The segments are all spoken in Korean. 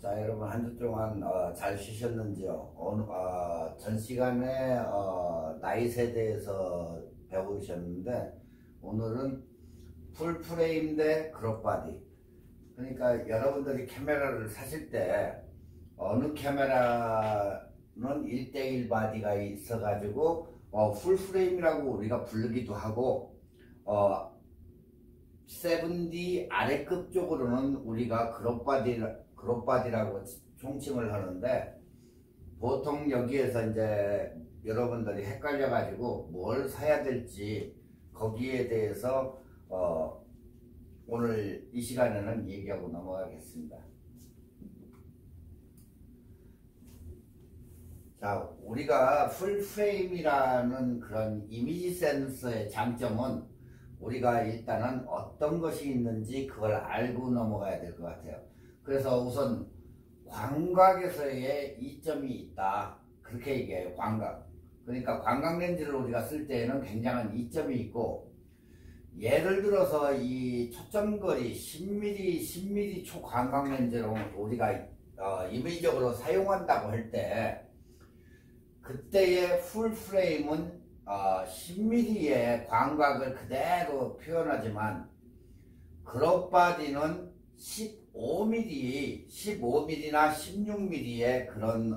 자, 여러분 한 주 동안 잘 쉬셨는지요? 전 시간에 나잇에 대해서 배우셨는데 오늘은 풀프레임 대 크롭바디. 그러니까 여러분들이 카메라를 사실 때 어느 카메라는 1:1 바디가 있어가지고 풀프레임이라고 우리가 부르기도 하고 7D 아래급 쪽으로는 우리가 크롭바디라고 총칭을 하는데, 보통 여기에서 이제 여러분들이 헷갈려 가지고 뭘 사야 될지 거기에 대해서 오늘 이 시간에는 얘기하고 넘어가겠습니다. 자, 우리가 풀프레임이라는 그런 이미지 센서의 장점은 우리가 일단은 어떤 것이 있는지 그걸 알고 넘어가야 될 것 같아요. 그래서 우선 광각에서의 이점이 있다, 그렇게 얘기해요. 광각. 그러니까 광각 렌즈를 우리가 쓸 때에는 굉장한 이점이 있고, 예를 들어서 이 초점거리 10mm 초광각 렌즈로 우리가 임의적으로 사용한다고 할 때, 그때의 풀프레임은 10mm의 광각을 그대로 표현하지만 크롭바디는 15mm나 16mm의 그런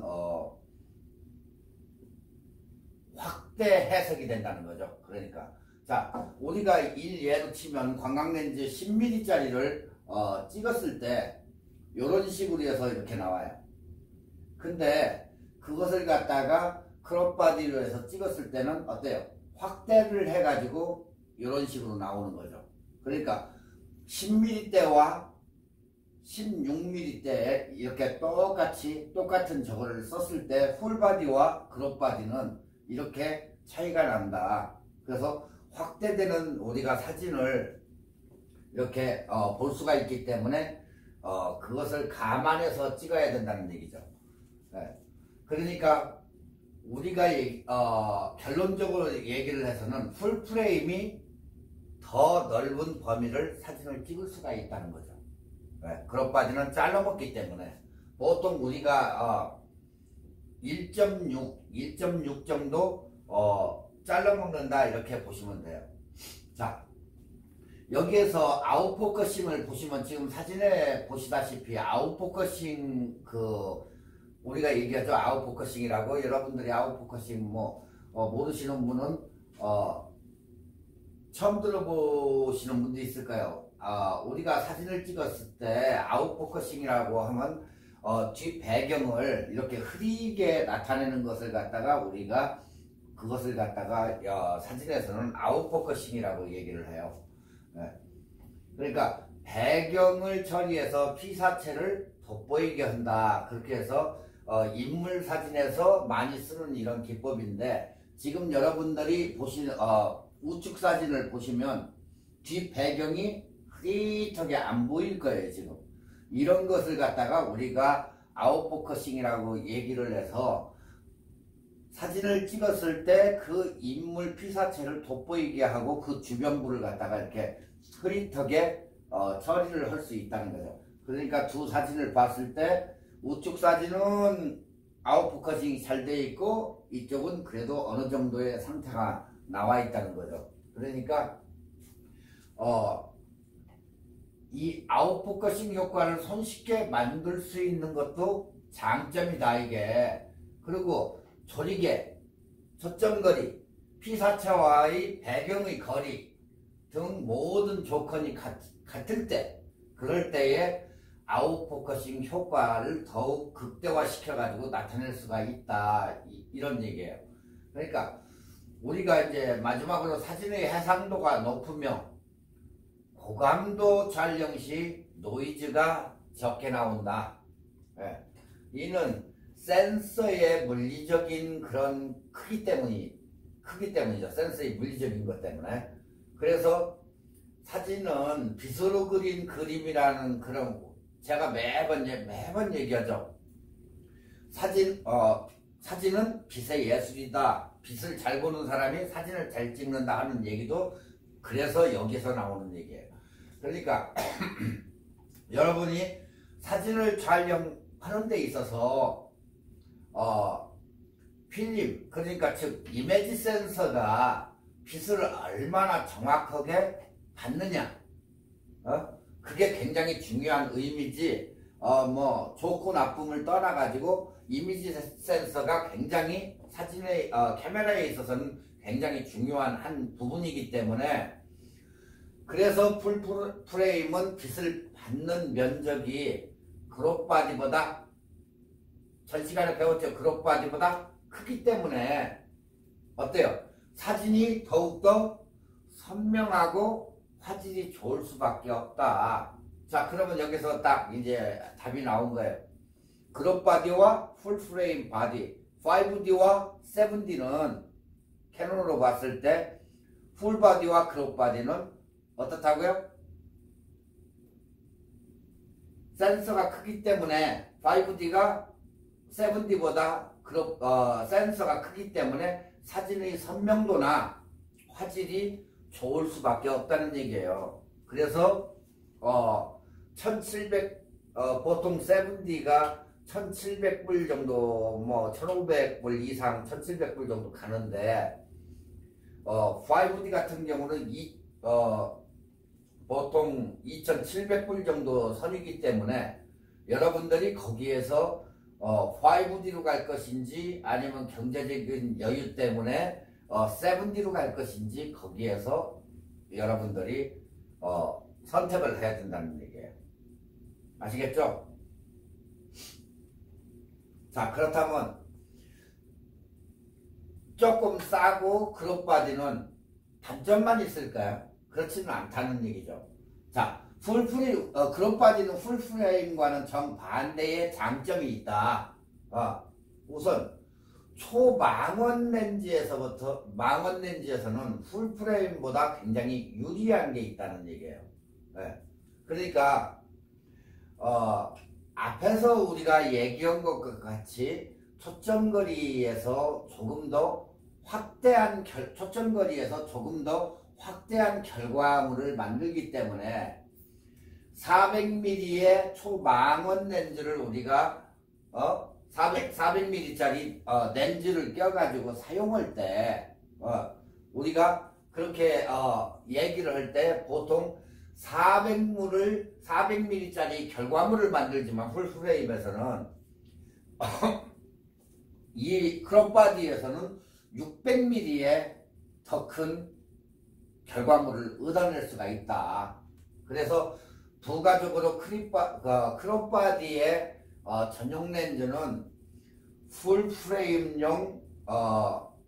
확대 해석이 된다는 거죠. 그러니까 자, 우리가 일예로 치면 광각렌즈 10mm짜리를 찍었을 때 이런 식으로 해서 이렇게 나와요. 근데 그것을 갖다가 크롭바디로 해서 찍었을 때는 어때요? 확대를 해가지고 이런 식으로 나오는 거죠. 그러니까 10mm대와 16mm대에 이렇게 똑같은 저거를 썼을 때 풀바디와 크롭바디는 이렇게 차이가 난다. 그래서 확대되는 우리가 사진을 이렇게 볼 수가 있기 때문에 그것을 감안해서 찍어야 된다는 얘기죠. 네. 그러니까 우리가 결론적으로 얘기를 해서는 풀프레임이 더 넓은 범위를 사진을 찍을 수가 있다는 거죠. 네, 크롭바디는 잘라먹기 때문에 보통 우리가 1.6 정도 잘라먹는다, 이렇게 보시면 돼요. 자, 여기에서 아웃포커싱을 보시면 지금 사진에 보시다시피 아웃포커싱 우리가 얘기하죠. 아웃포커싱이라고. 여러분들이 아웃포커싱 모르시는 분은 처음 들어보시는 분도 있을까요? 우리가 사진을 찍었을 때 아웃포커싱이라고 하면 뒷 배경을 이렇게 흐리게 나타내는 것을 갖다가 우리가 그것을 갖다가 사진에서는 아웃포커싱이라고 얘기를 해요. 네. 그러니까 배경을 처리해서 피사체를 돋보이게 한다, 그렇게 해서 인물 사진에서 많이 쓰는 이런 기법인데, 지금 여러분들이 보시는 우측 사진을 보시면 뒷 배경이 흐릿하게 안 보일 거예요. 지금 이런 것을 갖다가 우리가 아웃포커싱이라고 얘기를 해서 사진을 찍었을 때 그 인물 피사체를 돋보이게 하고 그 주변부를 갖다가 이렇게 흐릿하게 처리를 할 수 있다는 거죠. 그러니까 두 사진을 봤을 때 우측 사진은 아웃포커싱이 잘 되어 있고 이쪽은 그래도 어느 정도의 상태가 나와 있다는 거죠. 그러니까 이 아웃포커싱 효과를 손쉽게 만들 수 있는 것도 장점이다, 이게. 그리고 조리개, 초점거리, 피사체와의 배경의 거리 등 모든 조건이 같을 때, 그럴 때에 아웃포커싱 효과를 더욱 극대화시켜 가지고 나타낼 수가 있다, 이런 얘기예요. 그러니까 우리가 이제 마지막으로 사진의 해상도가 높으며 고감도 촬영 시 노이즈가 적게 나온다. 예. 이는 센서의 물리적인 그런 크기 때문이죠. 센서의 물리적인 것 때문에. 그래서 사진은 빗으로 그린 그림이라는 그런, 제가 매번 얘기하죠. 사진은 빛의 예술이다. 빛을 잘 보는 사람이 사진을 잘 찍는다 하는 얘기도 그래서 여기서 나오는 얘기예요. 그러니까 여러분이 사진을 촬영할 하는 데 있어서 필름, 그러니까 즉 이미지 센서가 빛을 얼마나 정확하게 받느냐, 그게 굉장히 중요한 의미지. 뭐 좋고 나쁨을 떠나 가지고 이미지 센서가 굉장히 사진의 카메라에 있어서는 굉장히 중요한 한 부분이기 때문에, 그래서 풀 프레임은 빛을 받는 면적이 그룹바디보다, 전 시간에 배웠죠, 그룹바디보다 크기 때문에 어때요? 사진이 더욱더 선명하고 화질이 좋을 수밖에 없다. 자, 그러면 여기서 딱 이제 답이 나온 거예요. 그룹바디와 풀프레임 바디, 5D와 7D는 캐논으로 봤을 때 풀바디와 그룹바디는 어떻다고요? 센서가 크기 때문에 5D가 7D보다 센서가 크기 때문에 사진의 선명도나 화질이 좋을 수밖에 없다는 얘기예요. 그래서 1700 보통 7D가 1700불 정도, 뭐 1500불 이상 1700불 정도 가는데 5D 같은 경우는 보통 2700불 정도 선이기 때문에 여러분들이 거기에서 5D로 갈 것인지 아니면 경제적인 여유 때문에 7D로 갈 것인지 거기에서 여러분들이 선택을 해야 된다는 얘기예요. 아시겠죠? 자, 그렇다면 조금 싸고 그룹바디는 단점만 있을까요? 그렇지는 않다는 얘기죠. 자, 그룹바디는 풀프레임과는 정반대의 장점이 있다. 우선 초망원 렌즈에서는 풀프레임보다 굉장히 유리한 게 있다는 얘기예요. 네. 그러니까 앞에서 우리가 얘기한 것과 같이 초점거리에서 조금 더 확대한 결과물을 만들기 때문에 400mm의 초망원 렌즈를 우리가 400mm짜리 렌즈를 껴가지고 사용할 때 우리가 그렇게 얘기를 할 때 보통 400mm짜리 결과물을 만들지만 풀프레임에서는 이 크롭바디에서는 600mm의 더 큰 결과물을 얻어낼 수가 있다. 그래서 부가적으로 크롭바디의 전용 렌즈는 풀프레임용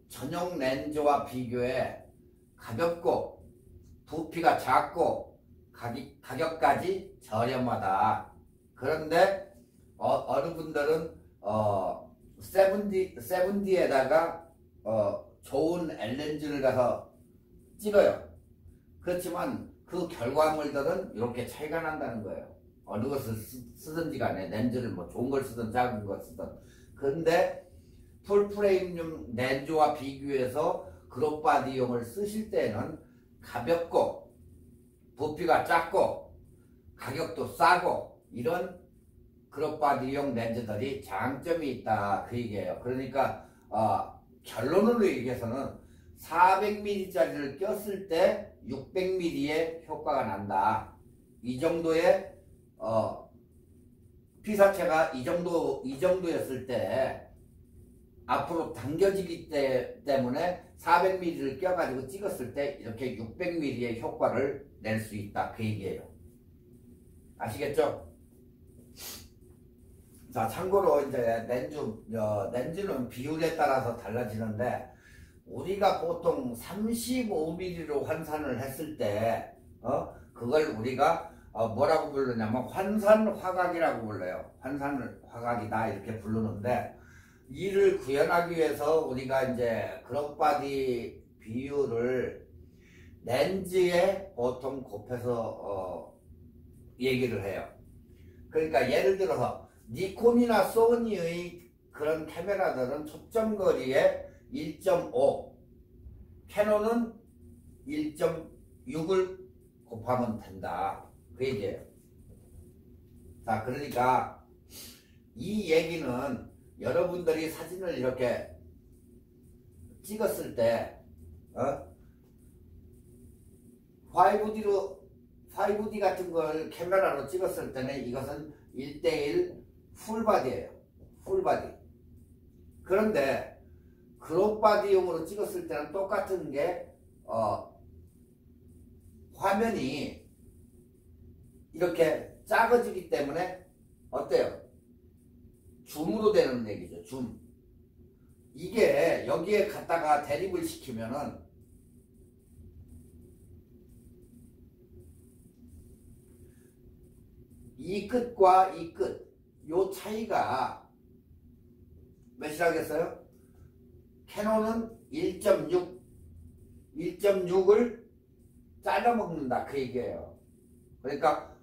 전용 렌즈와 비교해 가볍고 부피가 작고 가격까지 저렴하다. 그런데 어느 분들은 7D에다가 좋은 L렌즈를 가서 찍어요. 그렇지만 그 결과물들은 이렇게 차이가 난다는 거예요. 어느 것을 쓰든지 간에 렌즈를 뭐 좋은 걸 쓰든 작은 걸 쓰든. 그런데 풀프레임용 렌즈와 비교해서 그룹바디용을 쓰실 때는 가볍고 부피가 작고 가격도 싸고 이런 그룹바디용 렌즈들이 장점이 있다, 그 얘기예요. 그러니까 결론으로 얘기해서는 400mm짜리를 꼈을 때 600mm의 효과가 난다. 이 정도의 피사체가 이 정도였을 때 앞으로 당겨지기 때문에 400mm를 껴가지고 찍었을 때 이렇게 600mm의 효과를 낼 수 있다, 그 얘기예요. 아시겠죠? 자, 참고로 이제 렌즈는 비율에 따라서 달라지는데 우리가 보통 35mm로 환산을 했을 때 그걸 우리가 뭐라고 부르냐면 환산 화각이라고 불러요. 환산 화각이다 이렇게 부르는데, 이를 구현하기 위해서 우리가 이제 그룹바디 비율을 렌즈에 보통 곱해서 얘기를 해요. 그러니까 예를 들어서 니콘이나 소니의 그런 카메라들은 초점거리에 1.5, 캐논은 1.6을 곱하면 된다, 그 얘기예요. 자, 그러니까 이 얘기는 여러분들이 사진을 이렇게 찍었을 때 5D 같은 걸 카메라로 찍었을 때는 이것은 1:1 풀바디예요. 풀바디. 그런데 크롭바디용으로 찍었을 때는 똑같은 게 화면이 이렇게 작아지기 때문에 어때요? 줌으로 되는 얘기죠. 줌. 이게 여기에 갖다가 대립을 시키면은 이 끝과 이 끝, 요 차이가 몇이라겠어요? 캐논은 1.6을 잘라먹는다 그 얘기예요. 그러니까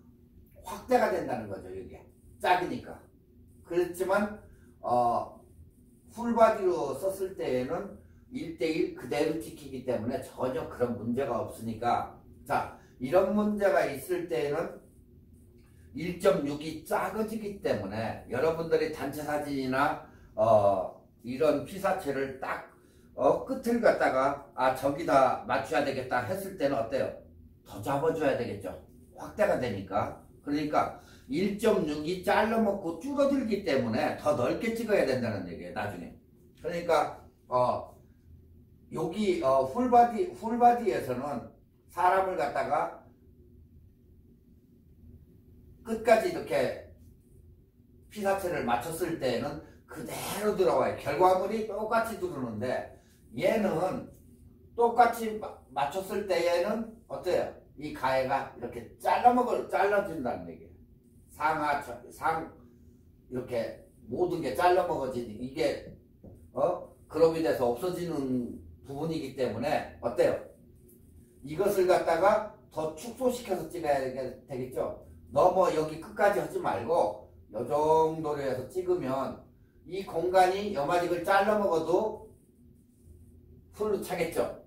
확대가 된다는 거죠. 이게 작으니까. 그렇지만 풀바디로 썼을 때에는 1:1 그대로 찍히기 때문에 전혀 그런 문제가 없으니까, 자, 이런 문제가 있을 때에는 1.6이 작아지기 때문에 여러분들이 단체 사진이나 이런 피사체를 딱 끝을 갖다가 저기다 맞춰야 되겠다 했을 때는 어때요? 더 잡아줘야 되겠죠. 확대가 되니까. 그러니까 1.6이 잘라먹고 줄어들기 때문에 더 넓게 찍어야 된다는 얘기예요. 나중에. 그러니까 여기 풀바디에서는 사람을 갖다가 끝까지 이렇게 피사체를 맞췄을 때는 그대로 들어와요. 결과물이 똑같이 들어오는데, 얘는 똑같이 맞췄을 때에는 어때요? 이 가해가 이렇게 잘라진다는 얘기예요. 이렇게 모든 게 잘라먹어지니, 이게 그룹이 돼서 없어지는 부분이기 때문에 어때요? 이것을 갖다가 더 축소시켜서 찍어야 되겠죠? 너무 여기 끝까지 하지 말고 요 정도로 해서 찍으면 이 공간이 요마직을 잘라먹어도 풀로 차겠죠?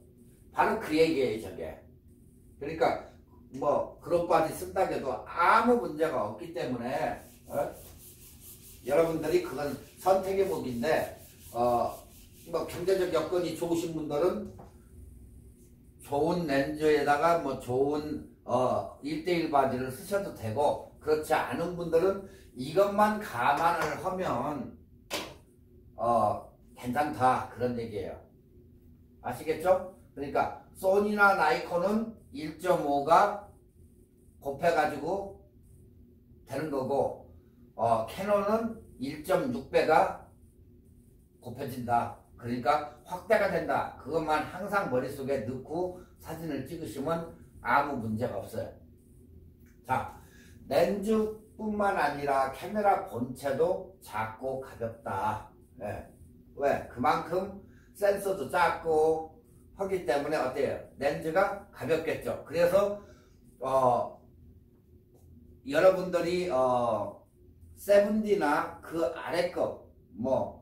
바로 그 얘기예요, 저게. 그러니까 뭐 그룹바디 쓴다고 해도 아무 문제가 없기 때문에 여러분들이 그건 선택의 목인데, 뭐 경제적 여건이 좋으신 분들은 좋은 렌즈에다가 뭐 좋은 1:1 바디를 쓰셔도 되고, 그렇지 않은 분들은 이것만 감안을 하면 괜찮다 그런 얘기예요. 아시겠죠? 그러니까 소니나 나이콘은 1.5가 곱해가지고 되는 거고, 캐논은 1.6배가 곱해진다. 그러니까 확대가 된다. 그것만 항상 머릿속에 넣고 사진을 찍으시면 아무 문제가 없어요. 자, 렌즈뿐만 아니라 카메라 본체도 작고 가볍다. 왜? 그만큼 센서도 작고 하기 때문에 어때요? 렌즈가 가볍겠죠. 그래서 여러분들이 세븐디나 그 아래 거, 뭐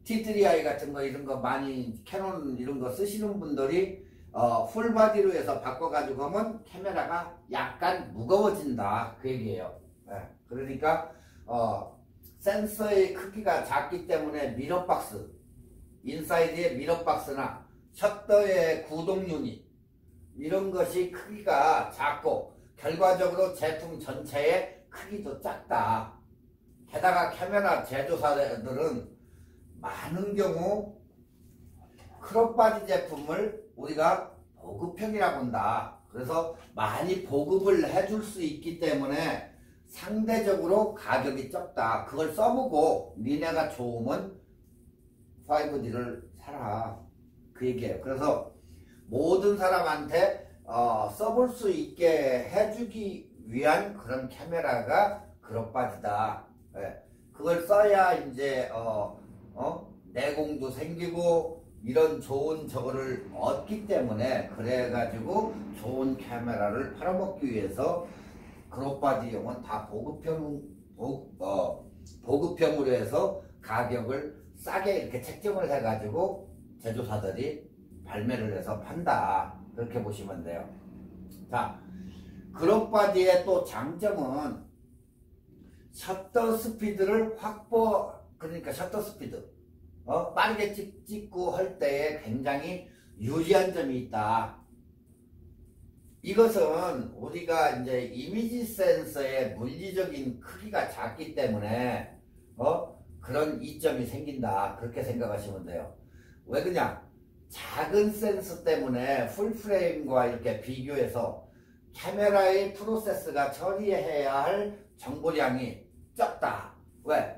T3i 같은 거 이런 거 많이 캐논 이런 거 쓰시는 분들이 풀바디로 해서 바꿔가지고 하면 카메라가 약간 무거워진다 그 얘기예요. 그러니까 센서의 크기가 작기 때문에 미러박스, 인사이드의 미러박스나 셔터의 구동 유닛 이런 것이 크기가 작고 결과적으로 제품 전체의 크기도 작다. 게다가 카메라 제조사들은 많은 경우 크롭바디 제품을 우리가 보급형이라고 한다. 그래서 많이 보급을 해줄 수 있기 때문에 상대적으로 가격이 적다. 그걸 써보고 니네가 좋으면 5D를 사라. 그 얘기예요. 그래서 모든 사람한테 써볼 수 있게 해주기 위한 그런 카메라가 크롭바디다. 그걸 써야 이제 내공도 생기고 이런 좋은 저거를 얻기 때문에, 그래가지고 좋은 카메라를 팔아먹기 위해서 크롭바디용은 다 보급형으로 해서 가격을 싸게 이렇게 책정을 해가지고 제조사들이 발매를 해서 판다. 그렇게 보시면 돼요. 자, 크롭바디의 또 장점은 셔터 스피드를 그러니까 셔터 스피드, 빠르게 찍고 할 때에 굉장히 유리한 점이 있다. 이것은 우리가 이제 이미지 센서의 물리적인 크기가 작기 때문에 그런 이점이 생긴다. 그렇게 생각하시면 돼요. 왜 그냥 작은 센서 때문에 풀프레임과 이렇게 비교해서 카메라의 프로세스가 처리해야 할 정보량이 적다. 왜?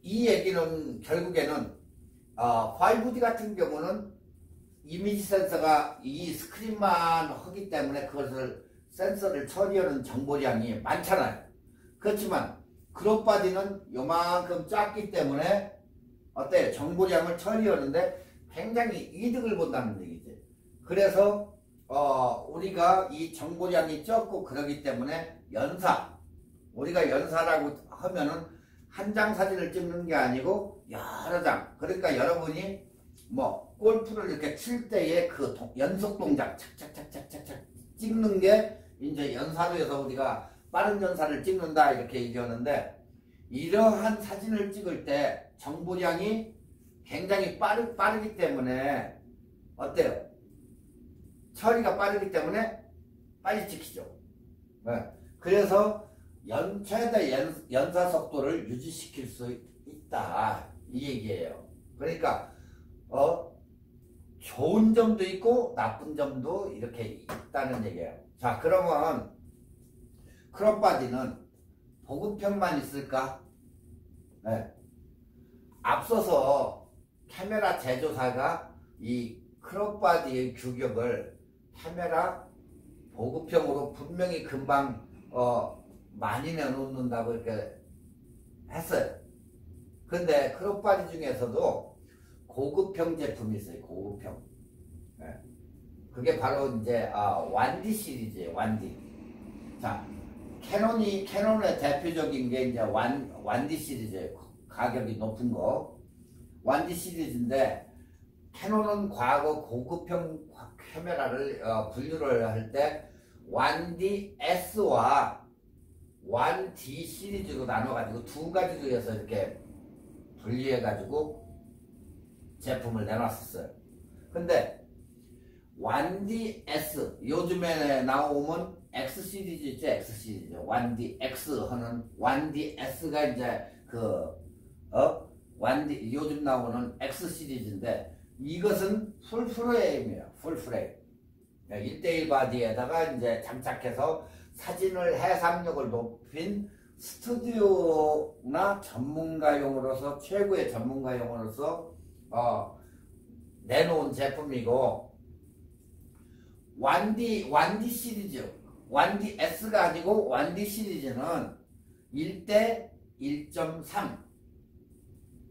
이 얘기는 결국에는 5D 같은 경우는 이미지 센서가 이 스크린만 하기 때문에 그것을 센서를 처리하는 정보량이 많잖아요. 그렇지만 크롭바디는 요만큼 작기 때문에 어때요? 정보량을 처리하는데 굉장히 이득을 본다는 얘기지. 그래서 우리가 이 정보량이 적고 그러기 때문에 우리가 연사라고 하면은 한 장 사진을 찍는 게 아니고 여러 장. 그러니까 여러분이 뭐 골프를 이렇게 칠 때의 그 연속 동작 착착착착착착 찍는 게 이제 연사로해서 우리가 빠른 연사를 찍는다 이렇게 얘기하는데, 이러한 사진을 찍을 때 정보량이 굉장히 빠르기 때문에 어때요? 처리가 빠르기 때문에 빨리 찍히죠. 네. 그래서 최대 연사 속도를 유지시킬 수 있다 이 얘기예요. 그러니까 좋은 점도 있고 나쁜 점도 이렇게 있다는 얘기예요. 자, 그러면 크롭바디는 보급형만 있을까? 네. 앞서서 카메라 제조사가 이 크롭바디의 규격을 카메라 보급형으로 분명히 금방 많이 내놓는다고 이렇게 했어요. 근데 크롭바디 중에서도 고급형 제품이 있어요. 고급형. 네. 그게 바로 이제 1D 시리즈예요. 1D. 자, 캐논의 대표적인 게 이제 1D 시리즈예요. 가격이 높은 거. 1D 시리즈인데, 캐논은 과거 고급형 카메라를 분류를 할 때 1DS와 1D 시리즈로 나눠가지고 두 가지로 해서 이렇게 분리해가지고 제품을 내놨었어요. 근데 1DS 요즘에 나오면 X 시리즈 있죠. X 시리즈 1DX 하는 1DS가 이제 1D 요즘 나오는 X 시리즈인데, 이것은 풀프레임이에요. 풀프레임 1:1 바디에다가 이제 장착해서 사진을 해상력을 높인 스튜디오나 전문가용으로서 최고의 전문가용으로서 내놓은 제품이고, 1D 시리즈 1DS가 아니고 1D 시리즈는 1:1.3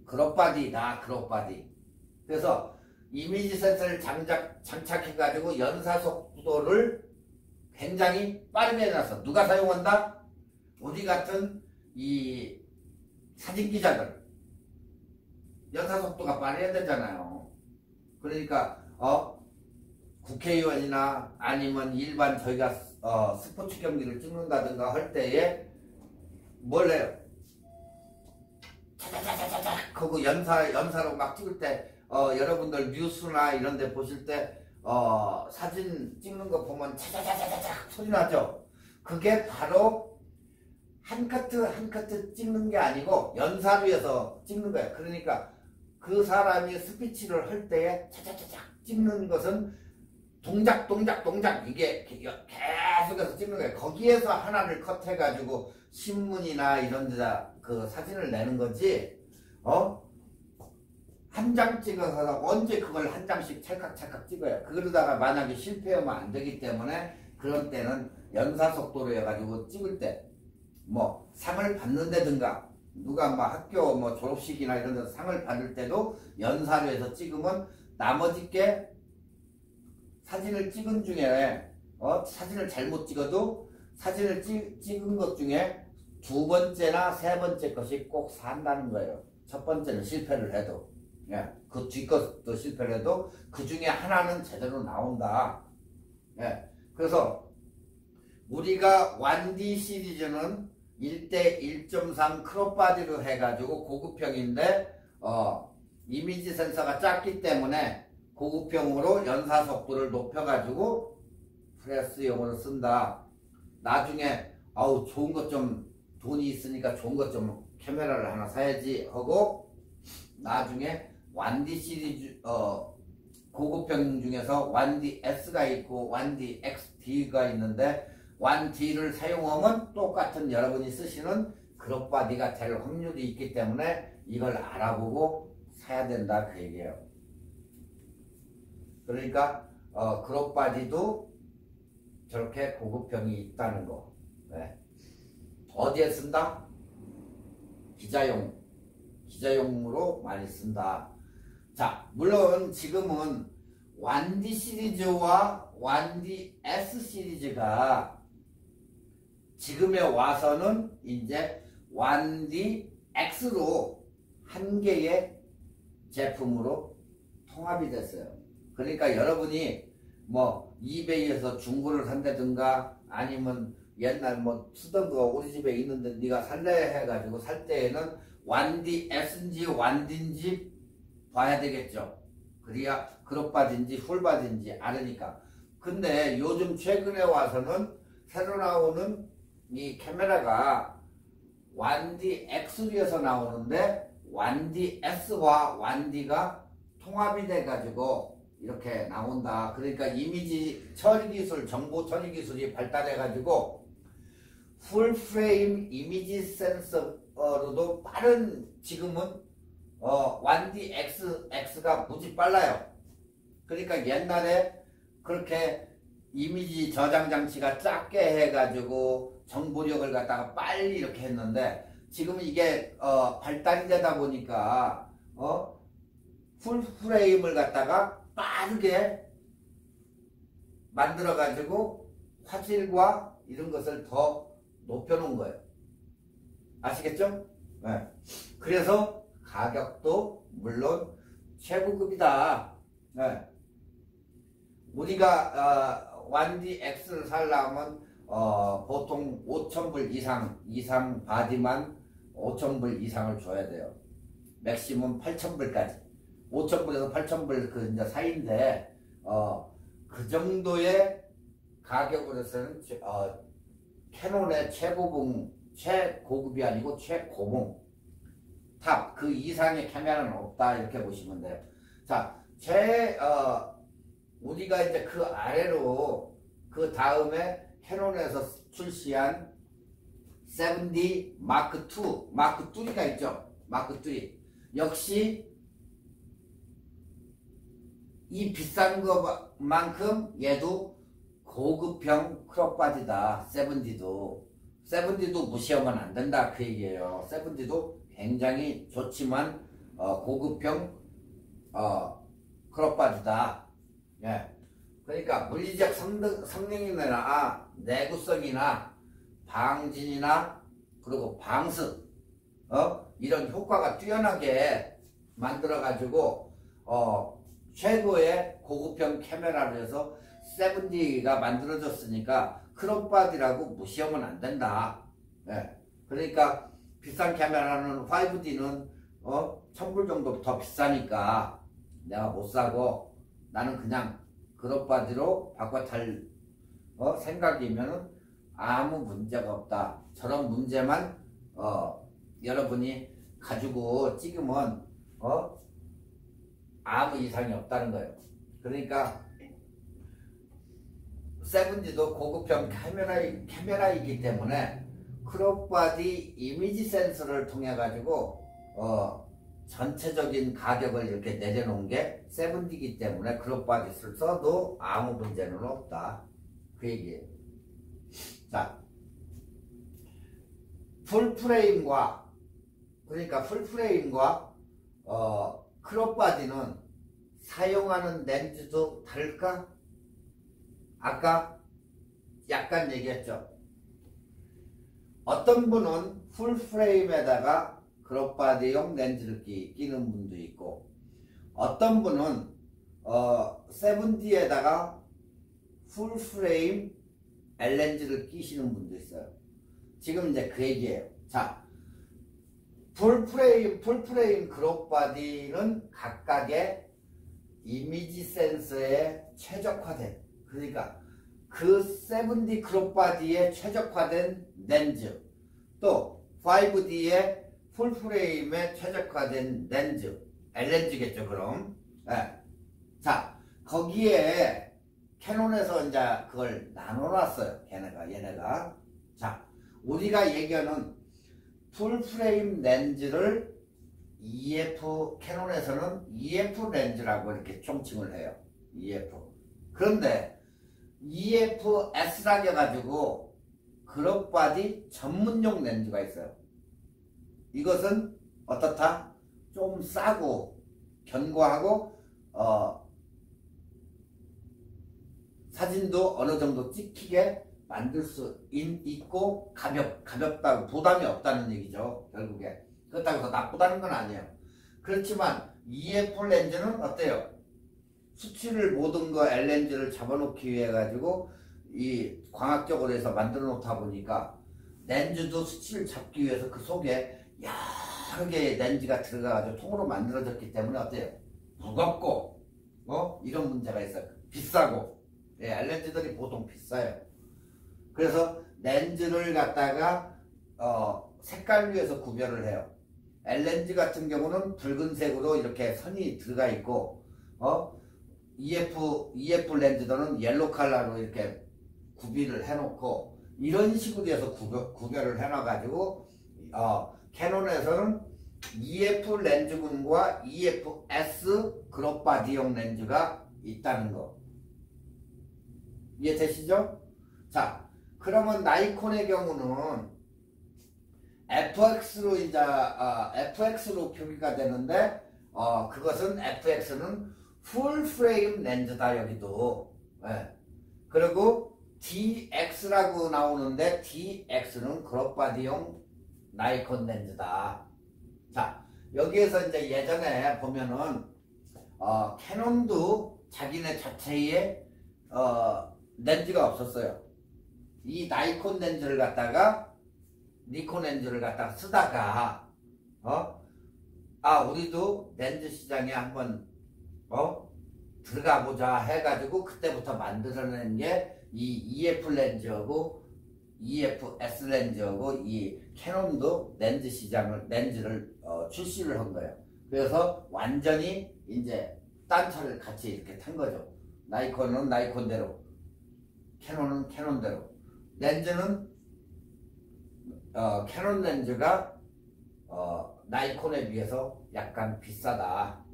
크롭바디다. 크롭바디. 그래서 이미지 센서를 장착해가지고 연사 속도를 굉장히 빠르게 해놨어. 누가 사용한다? 우리 같은 이 사진 기자들. 연사 속도가 빠르야 되잖아요. 그러니까 국회의원이나 아니면 일반 저희가 스포츠 경기를 찍는다든가 할 때에 뭘 해요? 차차차차차 그거 연사로 막 찍을 때 여러분들 뉴스나 이런 데 보실 때 사진 찍는 거 보면 차차차차차 소리 나죠? 그게 바로 한 카트 한 카트 찍는 게 아니고 연사로 해서 찍는 거예요. 그러니까 그 사람이 스피치를 할 때에 차차차차 찍는 것은 동작 이게 계속해서 찍는 거예요. 거기에서 하나를 컷해가지고 신문이나 이런 데다 그 사진을 내는 거지, 한 장 찍어서 언제 그걸 한 장씩 찰칵찰칵 찍어요. 그러다가 만약에 실패하면 안 되기 때문에 그런 때는 연사 속도로 해가지고 찍을 때 뭐 상을 받는다든가 누가 뭐 학교 뭐 졸업식이나 이런 데서 상을 받을 때도 연사로 해서 찍으면 나머지 게 사진을 찍은 중에 사진을 잘못 찍어도 사진을 찍은 것 중에 두 번째나 세 번째 것이 꼭 산다는 거예요. 첫 번째는 실패를 해도, 그 뒤 것도 실패를 해도 그 중에 하나는 제대로 나온다. 그래서 우리가 1D 시리즈는 1대 1.3 크롭바디로 해가지고 고급형인데 이미지 센서가 작기 때문에 고급형으로 연사 속도를 높여가지고 프레스용으로 쓴다. 나중에 좋은 것 좀 돈이 있으니까 좋은 것 좀 카메라를 하나 사야지 하고 나중에 1D 시리즈 고급형 중에서 1D S가 있고 1D XD가 있는데 1D를 사용하면 똑같은 여러분이 쓰시는 크롭바디가 될 확률이 있기 때문에 이걸 알아보고 사야 된다 그 얘기예요. 그러니까 크롭바디도 저렇게 고급형이 있다는 거. 네. 어디에 쓴다? 기자용으로 많이 쓴다. 자, 물론 지금은 1D 시리즈와 1D S 시리즈가 지금에 와서는 이제 1D X로 한 개의 제품으로 통합이 됐어요. 그러니까 여러분이 뭐 이베이에서 중고를 산다든가 아니면 옛날 뭐 쓰던 거 우리 집에 있는데 네가 살래 해가지고 살 때에는 1D S인지 1D인지 봐야 되겠죠. 그래야 크롭바디인지 풀바디인지 알으니까. 근데 요즘 최근에 와서는 새로 나오는 이 카메라가 1D X에서 나오는데 1D S와 1D가 통합이 돼가지고 이렇게 나온다. 그러니까 이미지 처리 기술, 정보 처리 기술이 발달해가지고 풀프레임 이미지 센서로도 빠른 지금은 1D X가 무지 빨라요. 그러니까 옛날에 그렇게 이미지 저장 장치가 작게 해가지고 정보력을 갖다가 빨리 이렇게 했는데 지금 이게 발달이 되다 보니까 풀프레임을 갖다가 빠르게 만들어 가지고 화질과 이런 것을 더 높여놓은 거예요. 아시겠죠? 네. 그래서 가격도 물론 최고급이다. 네. 우리가 1D X를 살려면 보통 5,000불 이상 바디만 5,000불 이상을 줘야 돼요. 맥시멈 8,000불까지. 5,000불에서 8,000불 그 이제 사이인데 그 정도의 가격으로서는 캐논의 최고급이 아니고 최고봉 탑 그 이상의 카메라는 없다 이렇게 보시면 돼요. 자, 우리가 이제 그 아래로 그 다음에 캐논에서 출시한 7D 마크 2가 있죠. 마크 2 역시 이 비싼 것만큼 얘도 고급형 크롭바디다. 7D도 무시하면 안 된다 그 얘기예요. 7D도 굉장히 좋지만 고급형 크롭바디다. 예. 그러니까 물리적 성능이나 내구성이나 방진이나 그리고 방수 이런 효과가 뛰어나게 만들어 가지고 최고의 고급형 카메라로 해서 7D가 만들어졌으니까 크롭바디라고 무시하면 안 된다. 예. 그러니까 비싼 카메라는 5D는 1,000불 정도 더 비싸니까 내가 못 사고 나는 그냥 크롭바디로 바꿔 탈 생각이면 아무 문제가 없다. 저런 문제만 여러분이 가지고 찍으면 아무 이상이 없다는 거예요. 그러니까 7D도 고급형 카메라이기 때문에 크롭바디 이미지 센서를 통해 가지고 전체적인 가격을 이렇게 내려놓은 게 7D이기 때문에 크롭바디를 써도 아무 문제는 없다. 그 얘기예요. 자, 풀프레임과 크롭바디는 사용하는 렌즈도 다를까? 아까 약간 얘기했죠. 어떤 분은 풀프레임에다가 크롭바디용 렌즈를 끼는 분도 있고 어떤 분은 7D에다가 풀프레임 L렌즈를 끼시는 분도 있어요. 지금 이제 그 얘기예요. 자, 풀프레임 그룹 바디는 각각의 이미지 센서에 최적화된, 그러니까 그 7D 그룹 바디에 최적화된 렌즈, 또 5D의 풀프레임에 최적화된 렌즈, L렌즈겠죠, 그럼. 네. 자, 거기에 캐논에서 이제 그걸 나눠놨어요. 얘네가. 자, 우리가 얘기하는 풀프레임 렌즈를 캐논에서는 EF 렌즈라고 이렇게 총칭을 해요. EF. 그런데 EFS라고 해가지고 그룹 바디 전문용 렌즈가 있어요. 이것은 어떻다? 좀 싸고 견고하고 사진도 어느 정도 찍히게 만들 수 있고 가볍다고 부담이 없다는 얘기죠. 결국에 그렇다고 해서 나쁘다는 건 아니에요. 그렇지만 EF 렌즈는 어때요? 수치를 모든 거 L렌즈를 잡아놓기 위해 가지고 이 광학적으로 해서 만들어 놓다 보니까 렌즈도 수치를 잡기 위해서 그 속에 여러 개의 렌즈가 들어가가지고 통으로 만들어졌기 때문에 어때요? 무겁고 이런 문제가 있어요. 비싸고. 예, L렌즈들이 보통 비싸요. 그래서 렌즈를 갖다가 색깔류에서 구별을 해요. L렌즈 같은 경우는 붉은색으로 이렇게 선이 들어가 있고 EF 렌즈들은 옐로 컬러로 이렇게 구비를 해놓고 이런 식으로 해서 구별을 해놔가지고 캐논에서는 EF 렌즈군과 EFS 그룹 바디용 렌즈가 있다는 거 이해되시죠? 자, 그러면 나이콘의 경우는 FX로 이제 FX로 표기가 되는데 그것은 FX는 풀 프레임 렌즈다 여기도. 예. 그리고 DX라고 나오는데 DX는 그룹 바디용 나이콘 렌즈다. 자, 여기에서 이제 예전에 보면은 캐논도 자기네 자체에 렌즈가 없었어요. 이 나이콘 렌즈를 갖다가 니콘 렌즈를 갖다가 쓰다가 우리도 렌즈 시장에 한번 들어가 보자 해가지고 그때부터 만들어낸 게 이 EF 렌즈하고 EFS 렌즈하고 이 캐논도 렌즈를 출시를 한 거예요. 그래서 완전히 이제 딴차를 같이 이렇게 탄 거죠. 나이콘은 나이콘대로, 캐논은 캐논대로. 렌즈는 캐논 렌즈가 나이콘에 비해서 약간 비싸다.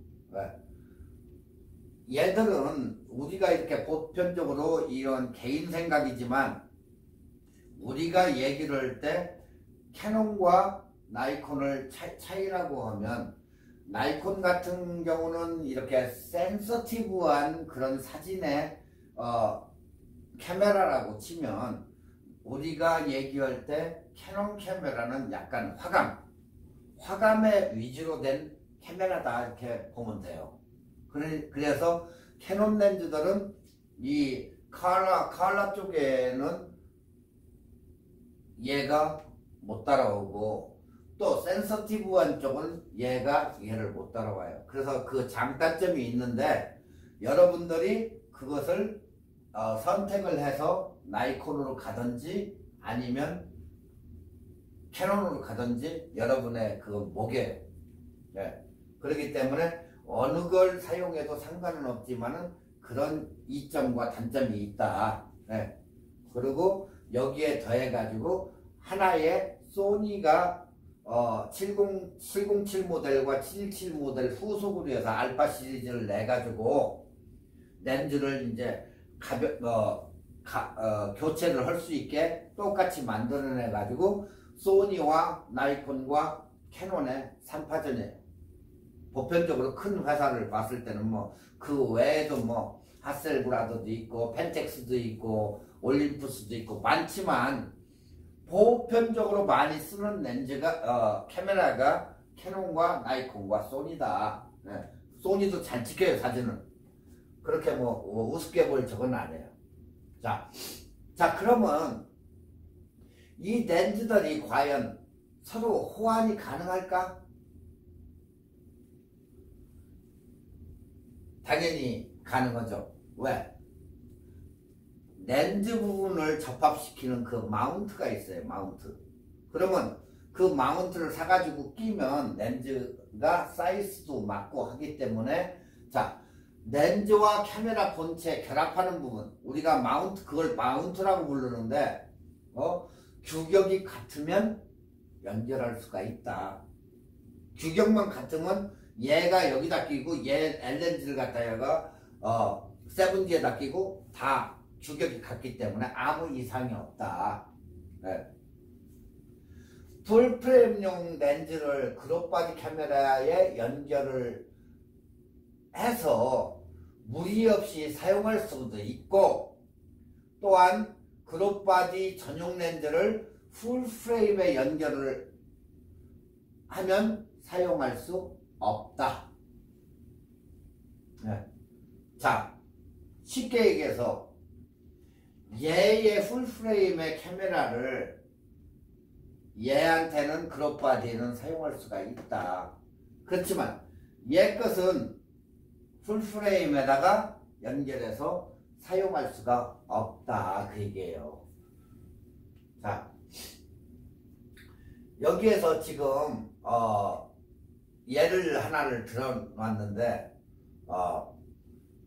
얘들은 우리가 이렇게 보편적으로 이런 개인 생각이지만 우리가 얘기를 할 때 캐논과 나이콘을 차이라고 하면 나이콘 같은 경우는 이렇게 센서티브한 그런 사진의 카메라라고 치면 우리가 얘기할 때 캐논 카메라는 약간 화감에 위주로 된 카메라다 이렇게 보면 돼요. 그래서 캐논 렌즈들은 이 컬러 쪽에는 얘가 못 따라오고 또 센서티브한 쪽은 얘를 못 따라와요. 그래서 그 장단점이 있는데 여러분들이 그것을 선택을 해서 나이콘으로 가든지 아니면 캐논으로 가든지 여러분의 그 목에 그렇기 때문에 어느 걸 사용해도 상관은 없지만은 그런 이점과 단점이 있다. 그리고 여기에 더해 가지고 하나의 소니가 707 모델과 717 모델 후속으로 해서 알파 시리즈를 내 가지고 렌즈를 이제 교체를 할 수 있게 똑같이 만들어내 가지고 소니와 나이콘과 캐논의 3파전이에요. 보편적으로 큰 회사를 봤을 때는 그 외에도 하셀브라더도 있고 펜텍스도 있고 올림푸스도 있고 많지만 보편적으로 많이 쓰는 렌즈가 카메라가 캐논과 나이콘과 소니다. 소니도 잘 찍혀요. 사진은 그렇게 우습게 볼 적은 아니에요. 자 그러면 이 렌즈들이 과연 서로 호환이 가능할까? 당연히 가능하죠. 왜? 렌즈 부분을 접합시키는 그 마운트가 있어요. 마운트. 그러면 그 마운트를 사가지고 끼면 렌즈가 사이즈도 맞고 하기 때문에, 자, 렌즈와 카메라 본체 결합하는 부분, 우리가 마운트, 그걸 마운트라고 부르는데, 규격이 같으면 연결할 수가 있다. 규격만 같으면 얘가 여기다 끼고 얘 L렌즈를 갖다 얘가 7D에다 끼고 다 규격이 같기 때문에 아무 이상이 없다. 네. 풀프레임용 렌즈를 그룹바디 카메라에 연결을 해서 무리 없이 사용할 수도 있고, 또한 그룹바디 전용 렌즈를 풀프레임에 연결을 하면 사용할 수 없다. 네. 자, 쉽게 얘기해서 얘의 풀프레임의 카메라를 얘한테는 그룹바디에는 사용할 수가 있다. 그렇지만 얘 것은 풀프레임에다가 연결해서 사용할 수가 없다. 그 얘기예요. 자, 여기에서 지금 예를 하나를 들어놨는데,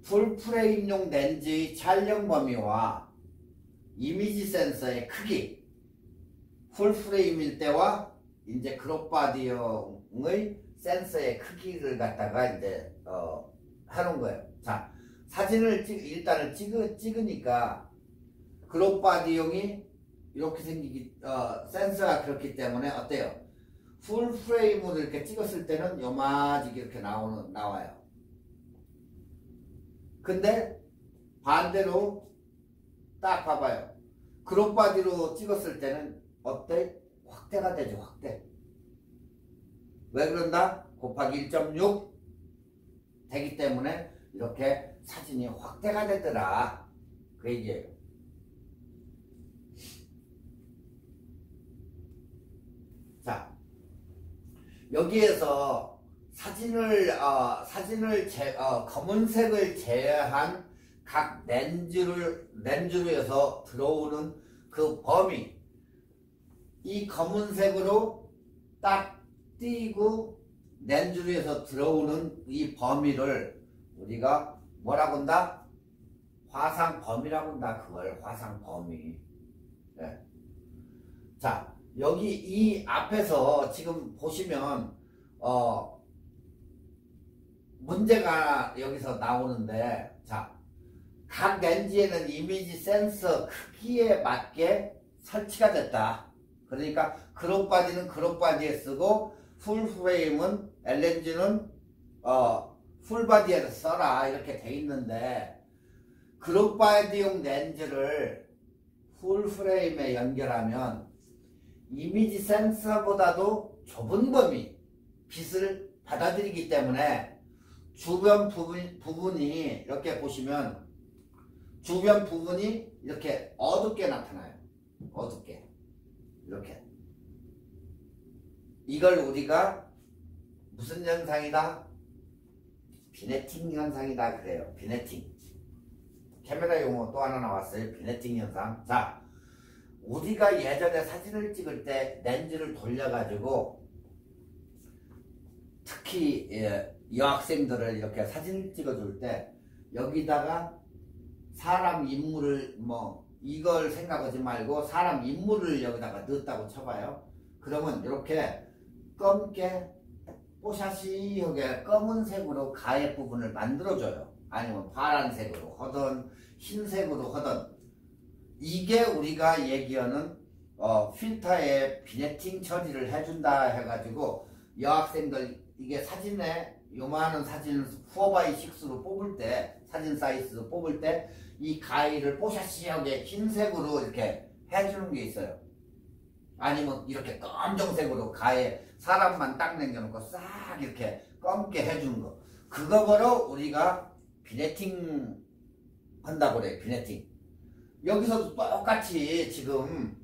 풀프레임용 렌즈의 촬영 범위와 이미지 센서의 크기, 풀프레임일 때와 이제 그룹바디용의 센서의 크기를 갖다가 이제 하는 거예요. 자, 사진을 일단은 찍으니까 그룹바디용이 이렇게 생기기, 센서가 그렇기 때문에 어때요? 풀프레임으로 이렇게 찍었을 때는 요마지게 이렇게 나와요. 근데 반대로 딱 봐봐요. 그룹바디로 찍었을 때는 어때? 확대가 되죠. 확대. 왜 그런다? 곱하기 1.6 되기 때문에 이렇게 사진이 확대가 되더라. 그 얘기예요. 자, 여기에서 검은색을 제외한 각 렌즈로에서 들어오는 그 범위, 이 검은색으로 딱 띄고 렌즈로에서 들어오는 이 범위를 우리가 뭐라고 한다? 화상 범위라고 한다. 그걸 화상 범위. 네. 자, 여기 이 앞에서 지금 보시면 문제가 여기서 나오는데, 자, 각 렌즈에는 이미지 센서 크기에 맞게 설치가 됐다. 그러니까 그룹바디는 그룹바디에 쓰고 풀프레임은 L렌즈는 풀바디에 써라 이렇게 돼 있는데, 그룹바디용 렌즈를 풀프레임에 연결하면 이미지 센서보다도 좁은 범위 빛을 받아들이기 때문에 주변 부분이 이렇게 보시면 주변 부분이 이렇게 어둡게 나타나요. 어둡게 이렇게. 이걸 우리가 무슨 현상이다? 비네팅 현상이다 그래요. 비네팅. 카메라 용어 또 하나 나왔어요. 비네팅 현상. 자, 우리가 예전에 사진을 찍을 때 렌즈를 돌려가지고 특히 여학생들을 이렇게 사진을 찍어줄 때 여기다가 사람 인물을 이걸 생각하지 말고 사람 인물을 여기다가 넣었다고 쳐봐요. 그러면 이렇게 검게 뽀샤시하게 검은색으로 가해 부분을 만들어줘요. 아니면 파란색으로 하든 흰색으로 하든. 이게 우리가 얘기하는 필터에 비네팅 처리를 해준다 해가지고 여학생들 이게 사진에 요만한 사진 4x6로 뽑을 때 사진 사이즈로 뽑을 때 이 가위를 뽀샤시하게 흰색으로 이렇게 해주는 게 있어요. 아니면 이렇게 검정색으로 가에 사람만 딱 남겨놓고 싹 이렇게 검게 해주는 거, 그거 바로 우리가 비네팅 한다고 그래요. 비네팅. 여기서도 똑같이 지금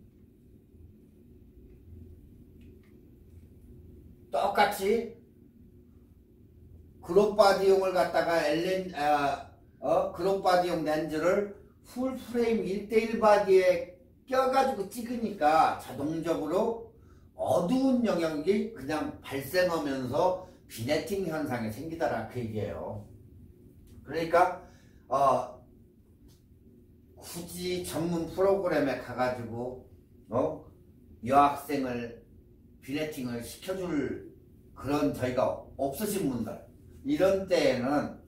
똑같이 그룹바디용을 갖다가 그룹바디용 렌즈를 풀프레임 1:1 바디에 껴가지고 찍으니까 자동적으로 어두운 영역이 그냥 발생하면서 비네팅 현상이 생기더라 그 얘기예요. 그러니까 굳이 전문 프로그램에 가가지고 여학생을 비네팅을 시켜줄 그런 저희가 없으신 분들, 이런 때에는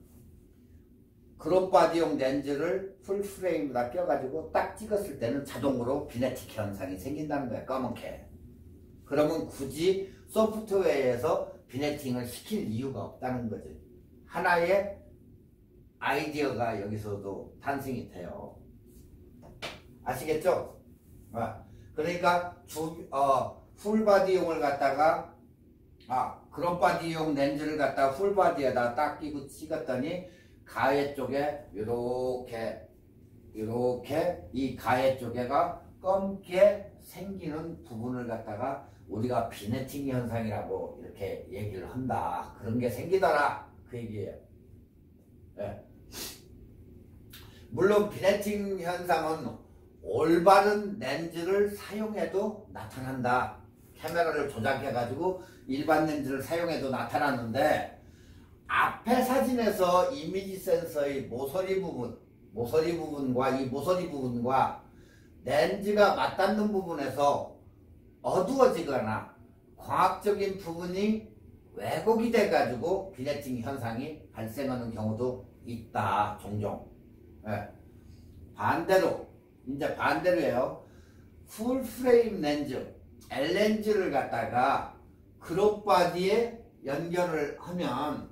그룹바디용 렌즈를 풀프레임에다 껴가지고 딱 찍었을 때는 자동으로 비네팅 현상이 생긴다는 거야. 검은게. 그러면 굳이 소프트웨어에서 비네팅을 시킬 이유가 없다는 거지. 하나의 아이디어가 여기서도 탄생이 돼요. 아시겠죠? 그러니까 풀바디용을 갖다가 그룹바디용 렌즈를 갖다가 풀바디에다 딱 끼고 찍었더니 가해 쪽에 요렇게 이 가해 쪽에가 검게 생기는 부분을 갖다가 우리가 비네팅 현상이라고 이렇게 얘기를 한다. 그런 게 생기더라 그 얘기예요. 네. 물론 비네팅 현상은 올바른 렌즈를 사용해도 나타난다. 카메라를 조작해 가지고 일반 렌즈를 사용해도 나타나는데, 앞에 사진에서 이미지 센서의 모서리 부분과 이 모서리 부분과 렌즈가 맞닿는 부분에서 어두워지거나 광학적인 부분이 왜곡이 돼 가지고 비네팅 현상이 발생하는 경우도 있다. 종종. 네. 반대로예요. 풀프레임 렌즈, L렌즈를 갖다가 그룹바디에 연결을 하면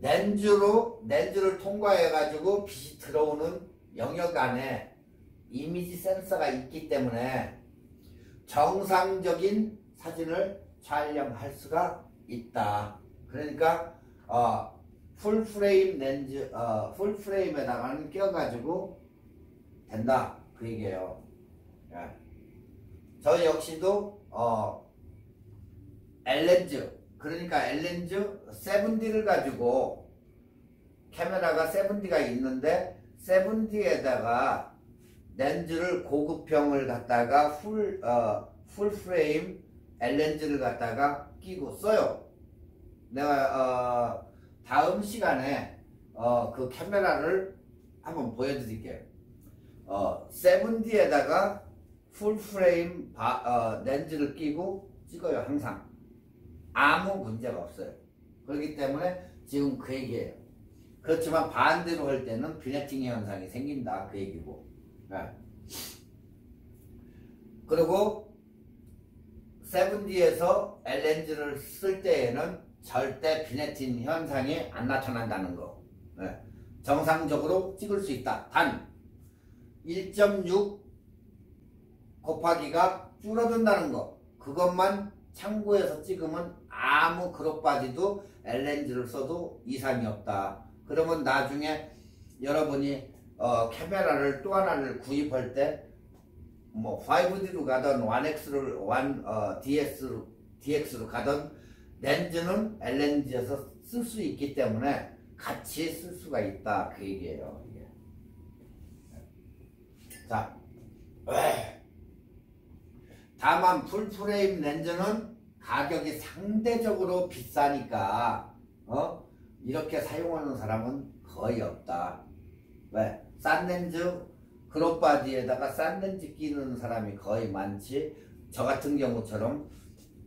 렌즈를 통과해 가지고 빛이 들어오는 영역 안에 이미지 센서가 있기 때문에 정상적인 사진을 촬영할 수가 있다. 그러니까 풀프레임 렌즈, 풀프레임에다가는 껴가지고 된다 그 얘기예요. 예. 저 역시도 L렌즈, 그러니까 L렌즈 7D를 가지고, 카메라가 7D가 있는데 7D에다가 렌즈를 고급형을 갖다가 풀프레임 L렌즈를 갖다가 끼고 써요. 내가 다음 시간에 그 카메라를 한번 보여드릴게요. 7D에다가 풀프레임 렌즈를 끼고 찍어요. 항상 아무 문제가 없어요. 그렇기 때문에 지금 그 얘기예요. 그렇지만 반대로 할 때는 비네팅 현상이 생긴다 그 얘기고. 네. 그리고 7D에서 L렌즈를 쓸 때에는 절대 비네팅 현상이 안 나타난다는 거. 네. 정상적으로 찍을 수 있다. 단 1.6 곱하기가 줄어든다는 거, 그것만 참고해서 찍으면 아무 그룹바디도 L렌즈를 써도 이상이 없다. 그러면 나중에 여러분이 카메라를 또 하나를 구입할 때 뭐 5D로 가든 DX로 가든 렌즈는 L렌즈에서 쓸 수 있기 때문에 같이 쓸 수가 있다 그 얘기예요. 이게. 자, 다만 풀프레임 렌즈는 가격이 상대적으로 비싸니까 이렇게 사용하는 사람은 거의 없다. 왜? 싼 렌즈, 그룹바디에다가 싼 렌즈 끼는 사람이 거의 많지. 저 같은 경우처럼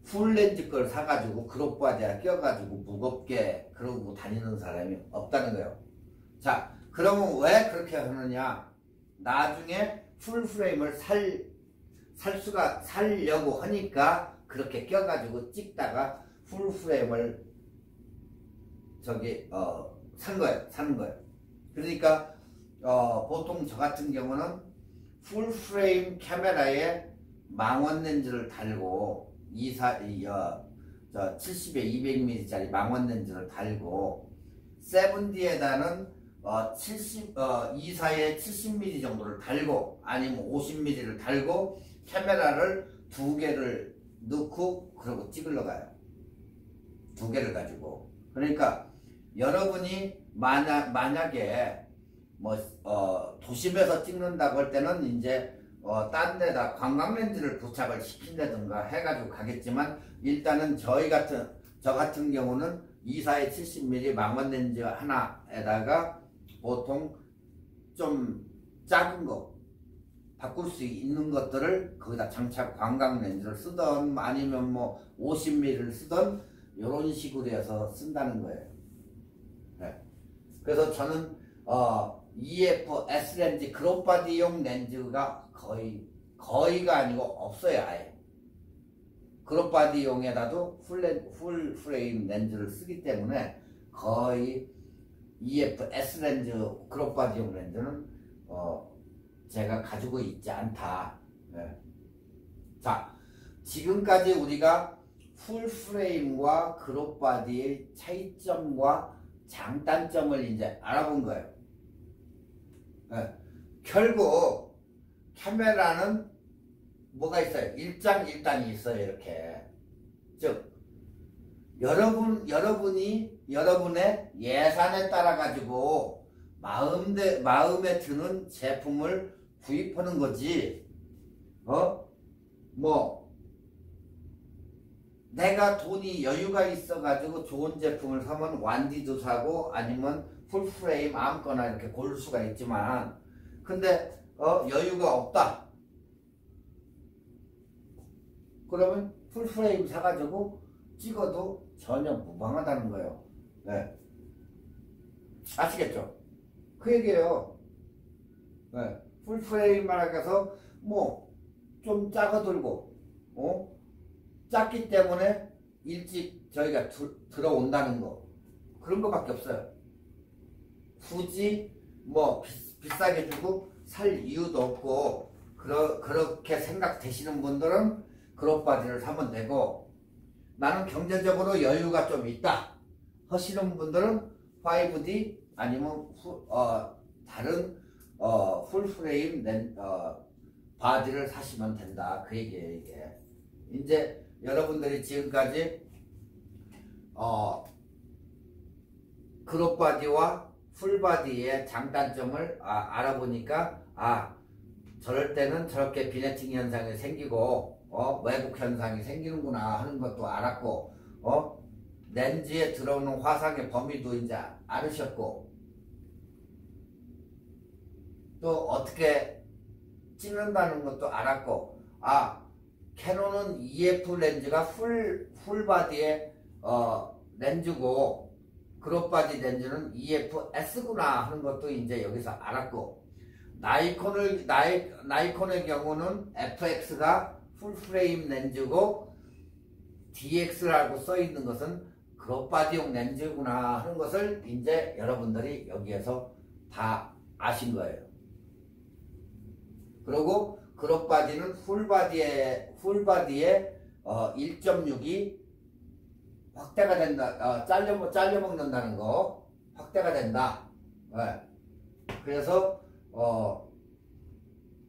풀렌즈 걸 사가지고 그룹바디에 껴가지고 무겁게 그러고 다니는 사람이 없다는 거예요. 자, 그러면 왜 그렇게 하느냐? 나중에 풀프레임을 살려고 하니까 그렇게 껴가지고 찍다가 풀프레임을 사는 거예요. 그러니까 보통 저 같은 경우는 풀프레임 카메라에 망원 렌즈를 달고 70에 200mm짜리 망원 렌즈를 달고 7D에다는 24에 70mm 정도를 달고 아니면 50mm를 달고 카메라를 2개를 넣고 그러고 찍으러 가요. 두 개를 가지고. 그러니까 여러분이 만약에 뭐 도심에서 찍는다고 할 때는 이제 딴 데다 관광렌즈를 부착을 시킨다든가 해가지고 가겠지만, 일단은 저 같은 경우는 24에 70mm 망원렌즈 하나에다가 보통 좀 작은 거 바꿀 수 있는 것들을 거기다 장착 관광렌즈를 쓰던 아니면 뭐 50mm를 쓰던 이런 식으로 해서 쓴다는 거예요. 네. 그래서 저는 EF S렌즈 크롭바디용 렌즈가 거의가 아니고 없어요. 아예 크롭바디용에다도 풀 프레임 렌즈를 쓰기 때문에 거의 EF S렌즈 크롭바디용 렌즈는 제가 가지고 있지 않다. 네. 자, 지금까지 우리가 풀 프레임과 크롭바디의 차이점과 장단점을 이제 알아본 거예요. 네. 결국 카메라는 뭐가 있어요? 일장일단이 있어요. 이렇게. 즉 여러분이 여러분의 예산에 따라 가지고 마음에 드는 제품을 구입하는 거지. 뭐 내가 돈이 여유가 있어 가지고 좋은 제품을 사면 완디도 사고 아니면 풀프레임 아무거나 이렇게 고를 수가 있지만, 근데 여유가 없다 그러면 풀프레임 사가지고 찍어도 전혀 무방하다는 거예요. 네. 아시겠죠? 그 얘기예요. 네. 풀프레임만 해서 뭐 좀 작아들고 작기 때문에 일찍 저희가 들어온다는 거, 그런 거밖에 없어요. 굳이 뭐 비싸게 주고 살 이유도 없고, 그렇게 생각되시는 분들은 크롭바디를 사면 되고, 나는 경제적으로 여유가 좀 있다 하시는 분들은 5D 아니면 다른 풀프레임 바디를 사시면 된다, 그 얘기예요. 이게 이제 여러분들이 지금까지 크롭바디와 풀바디의 장단점을 알아보니까, 저럴 때는 저렇게 비네팅 현상이 생기고 왜곡 현상이 생기는구나 하는 것도 알았고, 렌즈에 들어오는 화상의 범위도 이제 알으셨고, 또 어떻게 찍는다는 것도 알았고, 캐논은 EF 렌즈가 풀바디의 렌즈고 크롭바디 렌즈는 EF S구나 하는 것도 이제 여기서 알았고, 나이콘의 경우는 FX가 풀프레임 렌즈고 DX라고 써있는 것은 크롭바디용 렌즈구나 하는 것을 이제 여러분들이 여기에서 다 아신 거예요. 그리고 크롭바디는 풀바디의 1.6이 확대가 된다, 잘려 먹는다는 거, 확대가 된다. 네. 그래서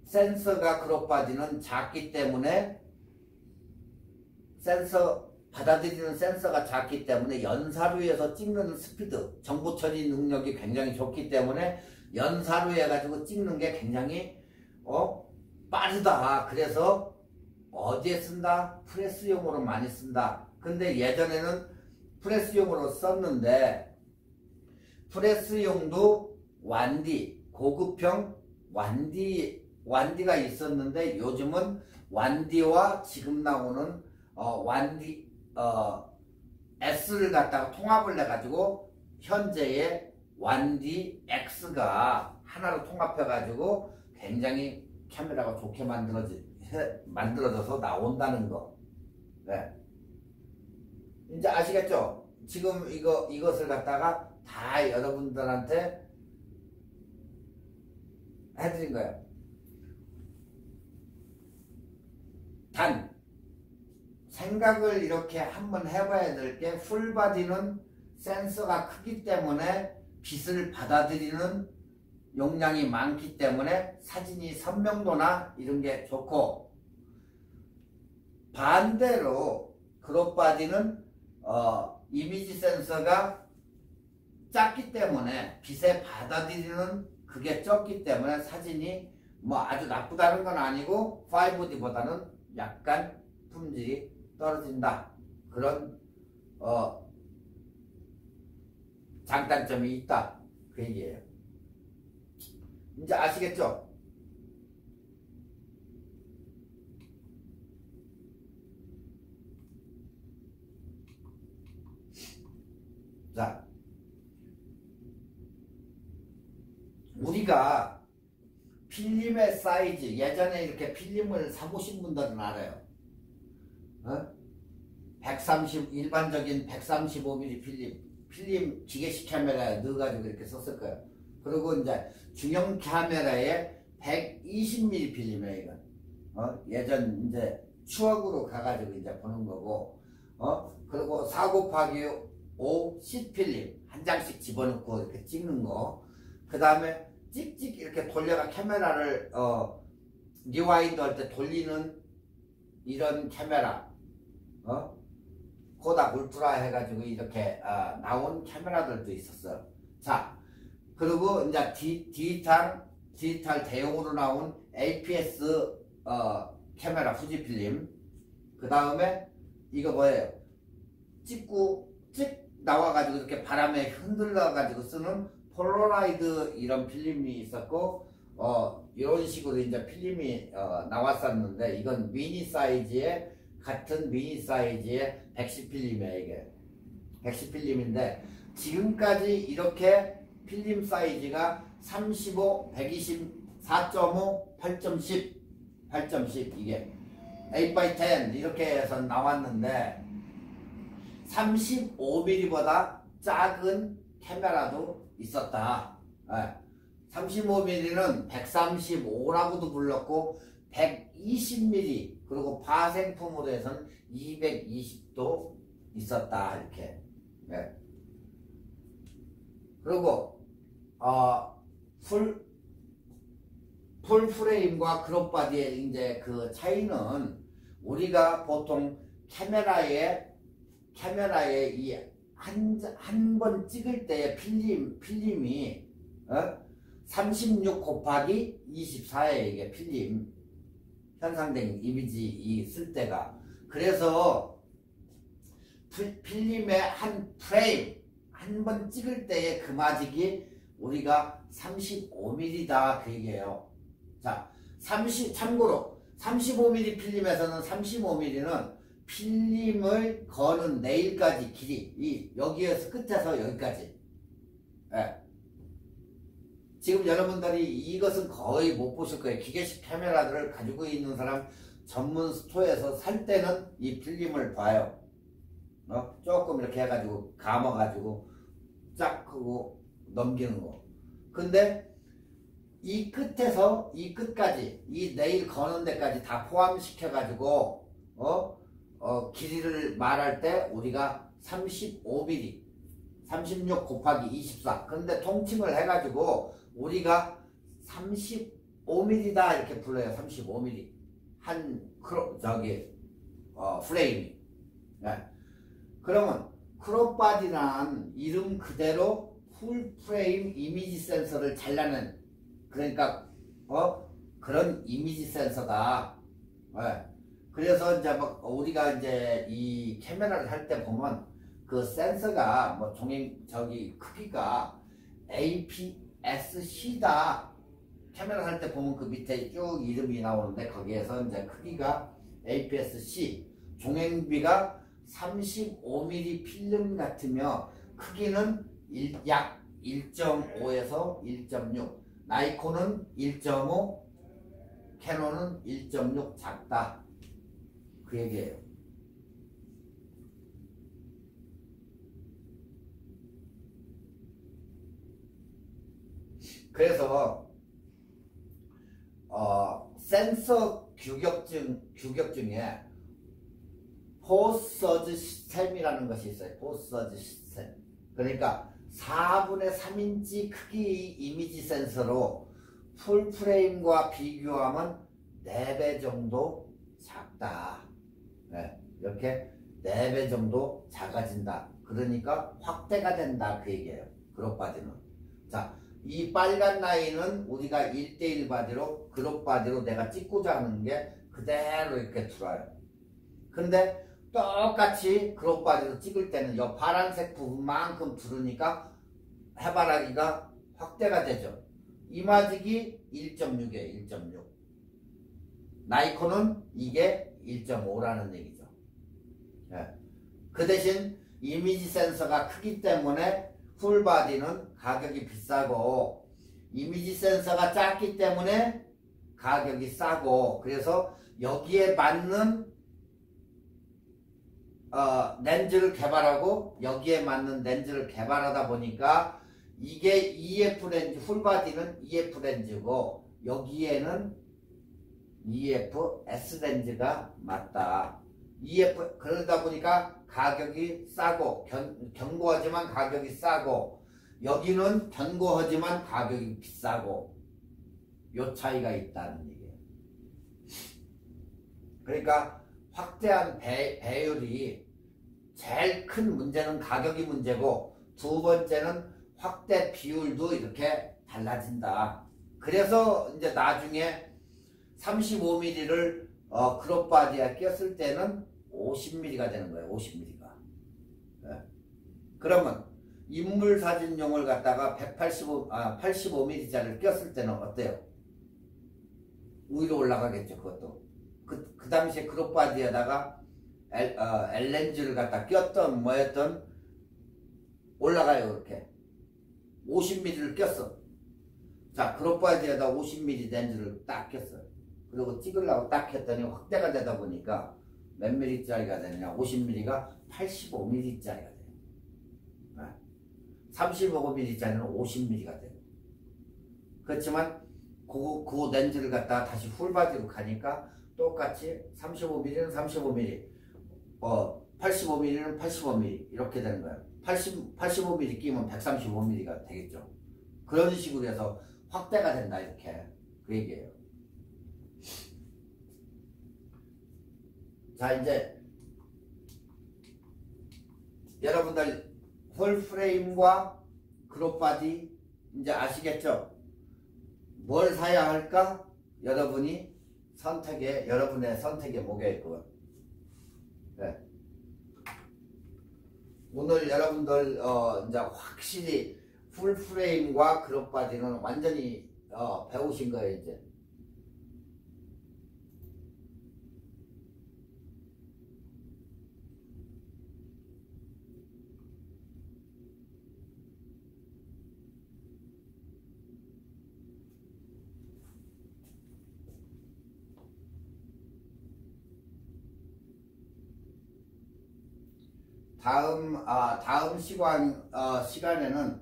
센서가 크롭바디는 작기 때문에 받아들이는 센서가 작기 때문에 연사류에서 찍는 스피드, 정보 처리 능력이 굉장히 좋기 때문에 연사류 해가지고 찍는 게 굉장히 빠르다. 그래서 어디에 쓴다? 프레스용으로 많이 쓴다. 근데 예전에는 프레스용으로 썼는데, 프레스용도 고급형 완디가 있었는데, 요즘은 완디와 지금 나오는 S를 갖다가 통합을 해가지고 현재의 완디 X가 하나로 통합해가지고 굉장히 카메라가 좋게 만들어져서 나온다는 거. 네. 이제 아시겠죠? 지금 이것을 갖다가 다 여러분들한테 해드린 거예요. 단 생각을 이렇게 한번 해봐야 될 게, 풀바디는 센서가 크기 때문에 빛을 받아들이는 용량이 많기 때문에 사진이 선명도나 이런 게 좋고, 반대로 크롭바디는 이미지 센서가 작기 때문에 빛에 받아들이는 그게 적기 때문에 사진이 뭐 아주 나쁘다는 건 아니고 5D보다는 약간 품질이 떨어진다. 그런 장단점이 있다. 그 얘기예요. 이제 아시겠죠? 자, 우리가 필름의 사이즈, 예전에 이렇게 필름을 사보신 분들은 알아요. 130, 일반적인 135mm 필름 기계식 카메라에 넣어가지고 이렇게 썼을 거예요. 그리고 이제 중형 카메라에 120mm 필름이에요, 이건. 예전 이제 추억으로 가가지고 이제 보는 거고, 그리고 4곱하기5 C 필름 한 장씩 집어넣고 이렇게 찍는 거. 그 다음에 찍찍 이렇게 돌려가 카메라를 리와인드 할 때 돌리는 이런 카메라, 코닥 울트라 해가지고 이렇게 나온 카메라들도 있었어요. 자, 그리고 이제 디지털 대용으로 나온 APS 카메라 후지필름. 그 다음에 이거 뭐예요? 찍고 찍 나와가지고 이렇게 바람에 흔들려가지고 쓰는 폴라로이드 이런 필름이 있었고, 이런 식으로 이제 필름이 나왔었는데, 이건 미니 사이즈의 같은 미니 사이즈의 110필름이에요. 이게 110필름인데 지금까지 이렇게 필름 사이즈가 35, 120, 4.5, 8.10, 8.10 이게 8x10 이렇게 해서 나왔는데 35mm보다 작은 카메라도 있었다. 35mm는 135라고도 불렀고 120mm 그리고 파생품으로 해서는 220도 있었다. 이렇게. 그리고 풀 프레임과 크롭 바디의 이제 그 차이는 우리가 보통 카메라에 이 한 번 찍을 때의 필름이 36 곱하기 24에 이게 필름 현상된 이미지 이 쓸 때가. 그래서 필름의 한 프레임 한 번 찍을 때의 금화직이 우리가 35mm다 그 얘기예요. 자, 참고로 35mm 필름에서는 35mm는 필름을 거는 네일까지 길이 여기에서 끝에서 여기까지. 지금 여러분들이 이것은 거의 못 보실 거예요. 기계식 카메라들을 가지고 있는 사람 전문 스토어에서 살 때는 이 필름을 봐요. 조금 이렇게 해가지고 감아가지고 쫙 하고 넘기는 거. 근데 이 끝에서 이 끝까지 이 네일 거는 데까지 다 포함시켜가지고 길이를 말할 때 우리가 35mm 36 곱하기 24 근데 통칭을 해가지고 우리가 35mm다 이렇게 불러요. 35mm 한 프레임이. 그러면 크롭바디란 이름 그대로 풀 프레임 이미지 센서를 잘라낸 그러니까 그런 이미지 센서다. 그래서 이제 막 우리가 이제 이 카메라를 할 때 보면 그 센서가 뭐 크기가 APS-C다. 카메라 할 때 보면 그 밑에 쭉 이름이 나오는데 거기에서 이제 크기가 APS-C, 종횡비가 35mm 필름 같으며 크기는 약 1.5에서 1.6, 나이콘은 1.5, 캐논은 1.6 작다. 그 얘기예요. 그래서 센서 규격중에 포서즈 시스템이라는 것이 있어요. 포서즈 시스템. 그러니까 4분의 3인치 크기 이미지 센서로 풀프레임과 비교하면 4배 정도 작다. 이렇게 4배 정도 작아진다. 그러니까 확대가 된다 그 얘기예요. 그룹 바디는. 자, 이 빨간 라인은 우리가 1대1 바디로 그룹 바디로 내가 찍고자 하는 게 그대로 이렇게 들어와요. 근데 똑같이 그룹 바디로 찍을 때는 이 파란색 부분만큼 들으니까 해바라기가 확대가 되죠. 이마지기 1.6이에요. 1.6. 나이콘은 이게 1.5라는 얘기죠. 예. 그 대신 이미지 센서가 크기 때문에 풀바디는 가격이 비싸고 이미지 센서가 작기 때문에 가격이 싸고, 그래서 여기에 맞는 렌즈를 개발하고 여기에 맞는 렌즈를 개발하다 보니까 이게 EF 렌즈, 풀바디는 EF 렌즈고 여기에는 EF S 렌즈가 맞다. EF, 그러다 보니까 가격이 싸고 견고하지만 가격이 싸고, 여기는 견고하지만 가격이 비싸고, 요 차이가 있다는 얘기예요. 그러니까 확대한 배율이 제일 큰 문제는 가격이 문제고, 두 번째는 확대 비율도 이렇게 달라진다. 그래서 이제 나중에 35mm를 크롭 바디에 꼈을 때는 50mm가 되는 거예요. 50mm가. 네. 그러면 인물 사진용을 갖다가 85mm짜리를 꼈을 때는 어때요? 위로 올라가겠죠. 그것도. 그 당시에 크롭 바디에다가 L렌즈를 갖다 꼈던 뭐였던 올라가요. 이렇게 50mm를 꼈어. 자, 크롭 바디에다 50mm 렌즈를 딱 꼈어요. 그리고 찍으려고 딱 했더니 확대가 되다 보니까 몇 mm짜리가 되느냐? 50mm가 85mm짜리가 돼요. 35mm짜리는 50mm가 돼요. 그렇지만 그 렌즈를 갖다가 다시 풀바디로 가니까 똑같이 35mm는 35mm, 85mm는 85mm 이렇게 되는 거예요. 85mm 끼면 135mm가 되겠죠. 그런 식으로 해서 확대가 된다, 이렇게 그 얘기예요. 자, 이제 여러분들 홀프레임과 크롭바디 이제 아시겠죠? 뭘 사야 할까? 여러분의 선택에 목여 있고. 네. 오늘 여러분들 이제 확실히 풀프레임과 크롭바디는 완전히 배우신 거예요. 이제 다음 시간에는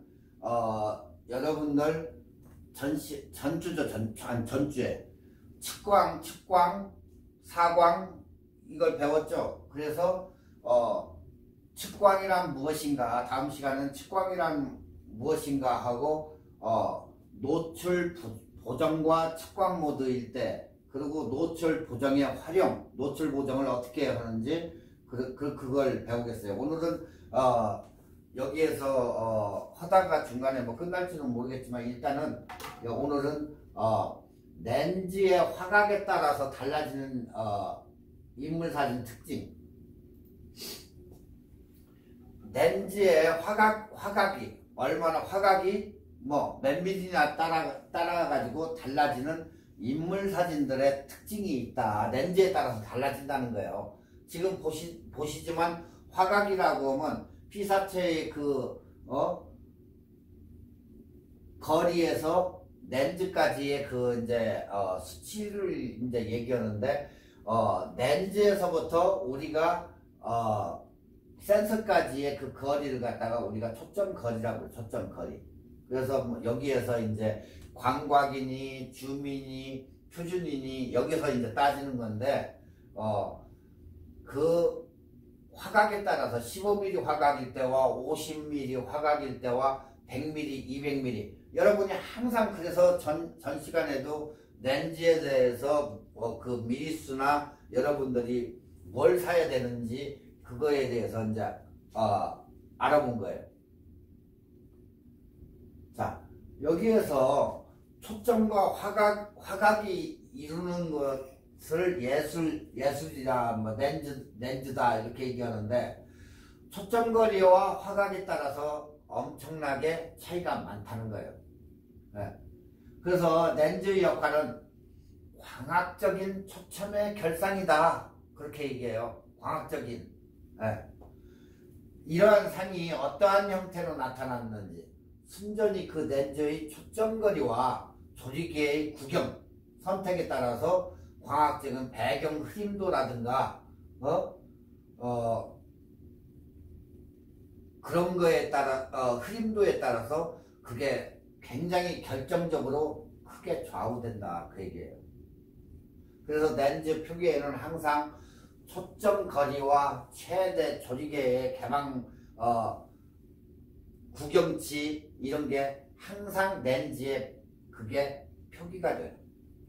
여러분들 전주에 측광, 사광 이걸 배웠죠. 그래서 측광이란 무엇인가, 다음 시간은 측광이란 무엇인가 하고 노출 보정과 측광 모드일 때, 그리고 노출 보정의 활용, 노출 보정을 어떻게 하는지 그걸 배우겠어요. 오늘은 여기에서 하다가 중간에 뭐 끝날지는 모르겠지만, 일단은 오늘은 렌즈의 화각에 따라서 달라지는 인물사진 특징, 렌즈의 화각이 얼마나, 화각이 뭐 몇 밀리나 따라 가지고 달라지는 인물사진들의 특징이 있다. 렌즈에 따라서 달라진다는 거예요. 지금 보시지만 화각이라고 하면 피사체의 거리에서 렌즈까지의 이제 수치를 이제 얘기하는데, 렌즈에서부터 우리가 센서까지의 그 거리를 갖다가 우리가 초점 거리라고 해요. 초점 거리. 그래서 뭐 여기에서 이제 광각이니 줌이니 표준이니 여기서 이제 따지는 건데, 그 화각에 따라서 15mm 화각일 때와 50mm 화각일 때와 100mm, 200mm, 여러분이 항상 그래서 전 시간에도 렌즈에 대해서 그 미리수나 여러분들이 뭘 사야 되는지 그거에 대해서 이제 알아본 거예요. 자, 여기에서 초점과 화각이 이루는 것을 예술이라 뭐 렌즈다 이렇게 얘기하는데, 초점거리와 화각에 따라서 엄청나게 차이가 많다는 거예요. 네. 그래서 렌즈의 역할은 광학적인 초점의 결상이다, 그렇게 얘기해요. 광학적인. 네. 이러한 상이 어떠한 형태로 나타났는지 순전히 그 렌즈의 초점거리와 조리개의 구경, 선택에 따라서 광학적인 배경 흐림도라든가 그런 거에 따라 흐림도에 따라서 그게 굉장히 결정적으로 크게 좌우된다, 그 얘기예요. 그래서 렌즈 표기에는 항상 초점 거리와 최대 조리개의 개방 구경치 이런 게 항상 렌즈에 그게 표기가 돼요.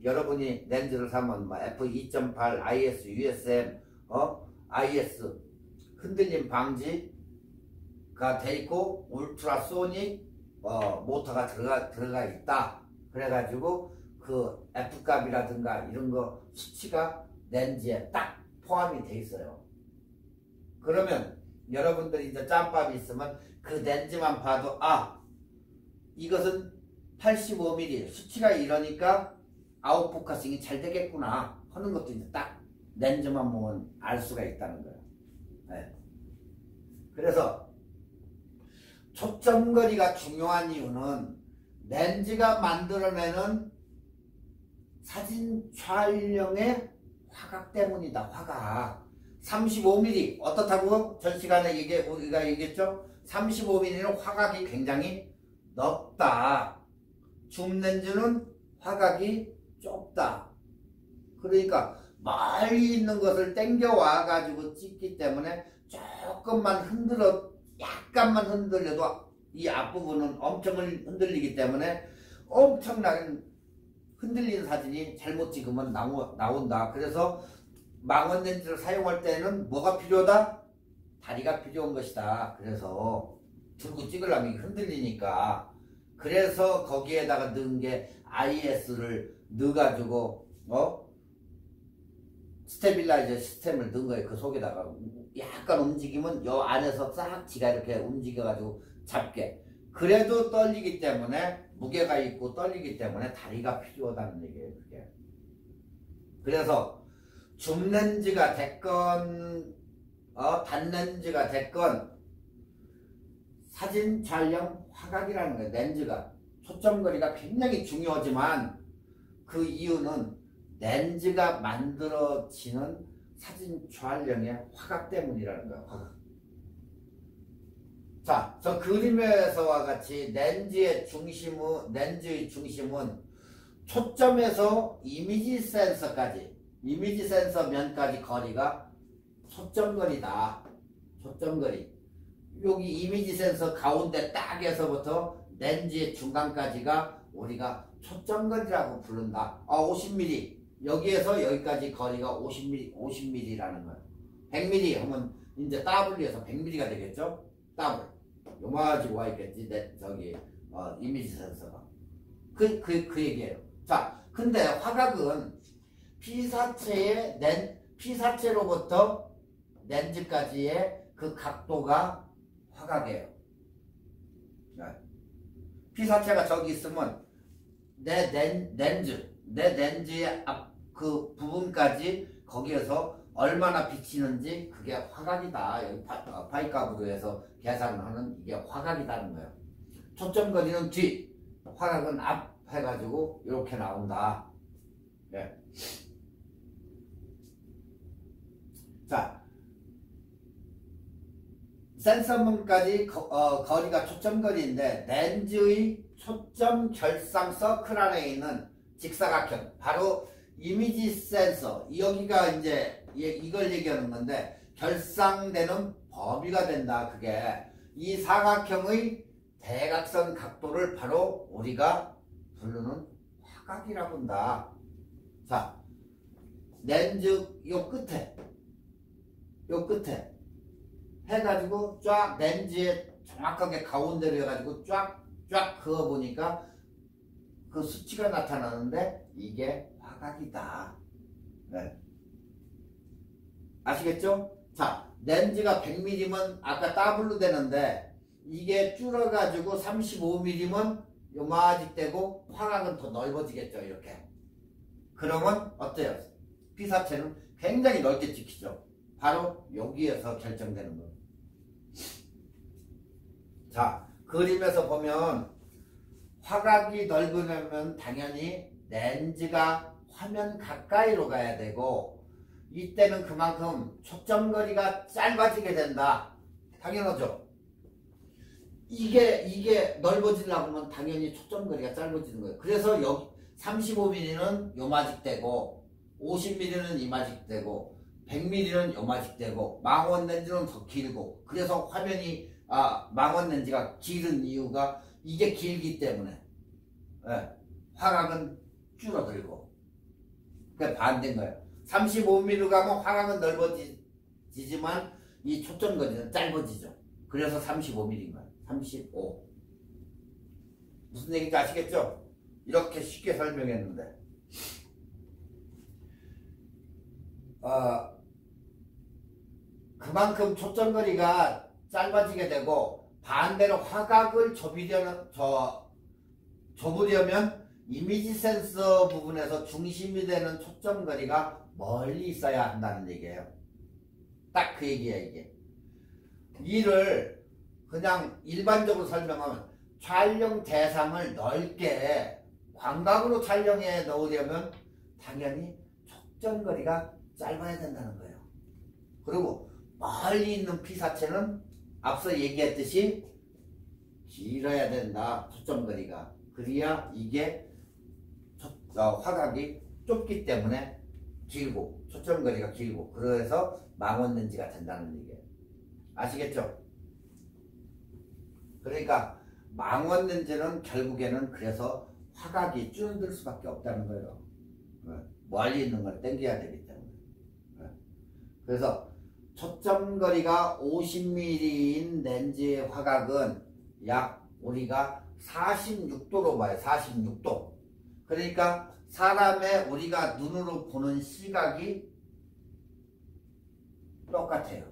여러분이 렌즈를 사면 뭐 f2.8, IS, USM, IS 흔들림 방지가 돼 있고 울트라소닉 모터가 들어가 있다. 그래가지고 그 F 값이라든가 이런 거 수치가 렌즈에 딱 포함이 돼 있어요. 그러면 여러분들이 이제 짬밥이 있으면 그 렌즈만 봐도 이것은 85mm 수치가 이러니까 아웃포커싱이 잘 되겠구나 하는 것도 이제 딱 렌즈만 보면 알 수가 있다는 거예요. 네. 그래서 초점거리가 중요한 이유는 렌즈가 만들어내는 사진 촬영의 화각 때문이다. 화각 35mm 어떻다고 전 시간에 우리가 얘기했죠. 35mm는 화각이 굉장히 넓다. 줌렌즈는 화각이 좁다. 그러니까 멀리 있는 것을 당겨와 가지고 찍기 때문에 약간만 흔들려도 이 앞부분은 엄청 흔들리기 때문에 엄청나게 흔들리는 사진이 잘못 찍으면 나온다. 그래서 망원 렌즈를 사용할 때는 뭐가 필요하다? 다리가 필요한 것이다. 그래서 들고 찍으려면 흔들리니까. 그래서 거기에다가 넣은 게 IS를 넣어가지고 스테빌라이저 시스템을 넣은 거예요. 그 속에다가 약간 움직이면 요 안에서 싹 지가 이렇게 움직여가지고 잡게. 그래도 떨리기 때문에 무게가 있고 떨리기 때문에 다리가 필요하다는 얘기예요. 그게. 그래서 줌렌즈가 됐건 단렌즈가 됐건 사진 촬영 화각이라는 거예요. 렌즈가 초점거리가 굉장히 중요하지만 그 이유는 렌즈가 만들어지는 사진 촬영의 화각 때문이라는 거예요. 화각. 자, 저 그림에서와 같이 렌즈의 중심은 초점에서 이미지 센서 면까지 거리가 초점거리다. 초점거리. 여기 이미지 센서 가운데 딱에서부터 렌즈의 중간까지가 우리가 초점거리라고 부른다. 50mm. 여기에서 여기까지 거리가 50mm라는 거예요. 100mm 하면 이제 W에서 100mm가 되겠죠? W. 요만하게 와 있겠지. 이미지 센서가. 그 얘기예요. 자, 근데 화각은 P사체로부터 렌즈까지의 그 각도가 화각이에요. P사체가 저기 있으면 내 렌즈의 앞 그 부분까지 거기에서 얼마나 비치는지 그게 화각이다. 여기 파이값으로 해서 계산하는 이게 화각이다는 거예요. 초점거리는 뒤, 화각은 앞 해가지고 이렇게 나온다. 네. 자, 센서문까지 거리가 초점거리인데 렌즈의 초점 결상 서클 안에 있는 직사각형, 바로 이미지 센서, 여기가 이제 이걸 얘기하는 건데 결상되는 범위가 된다. 그게 이 사각형의 대각선 각도를 바로 우리가 부르는 화각이라고 한다. 자, 렌즈 요 끝에 해가지고 쫙 렌즈에 정확하게 가운데로 해가지고 쫙 그어보니까 그 수치가 나타나는데 이게 화각이다. 네. 아시겠죠? 자, 렌즈가 100mm면 아까 더블로 되는데 이게 줄어가지고 35mm면 요마직 되고 화각은 더 넓어지겠죠. 이렇게. 그러면 어때요? 피사체는 굉장히 넓게 찍히죠. 바로 여기에서 결정되는 거예요. 자, 그림에서 보면 화각이 넓으려면 당연히 렌즈가 화면 가까이로 가야 되고 이때는 그만큼 초점거리가 짧아지게 된다. 당연하죠. 이게 넓어지려고 하면 당연히 초점거리가 짧아지는 거예요. 그래서 여기 35mm는 요마직 되고 50mm는 이마직 되고 100mm는 요마직 되고 망원 렌즈는 더 길고 그래서 화면이 망원 렌즈가 길은 이유가 이게 길기 때문에 네. 화각은 줄어들고 그게 반대인 거예요. 35mm 가면 화각은 넓어지지만 이 초점거리는 짧아지죠. 그래서 35mm인 거예요. 35 무슨 얘기인지 아시겠죠? 이렇게 쉽게 설명했는데 그만큼 초점거리가 짧아지게 되고 반대로 화각을 좁으려면 이미지 센서 부분에서 중심이 되는 초점거리가 멀리 있어야 한다는 얘기예요. 딱 그 얘기예요. 이게 이를 그냥 일반적으로 설명하면 촬영 대상을 넓게 광각으로 촬영해 넣으려면 당연히 초점거리가 짧아야 된다는 거예요. 그리고 멀리 있는 피사체는 앞서 얘기했듯이 길어야 된다. 초점거리가. 그래야 이게 화각이 좁기 때문에 길고 초점거리가 길고 그래서 망원 렌즈가 된다는 얘기예요. 아시겠죠? 그러니까 망원 렌즈는 결국에는 그래서 화각이 줄어들 수밖에 없다는 거예요. 멀리 있는 걸 당겨야 되기 때문에. 그래서 초점거리가 50mm인 렌즈의 화각은 약 우리가 46도로 봐요. 46도. 그러니까 사람의 우리가 눈으로 보는 시각이 똑같아요.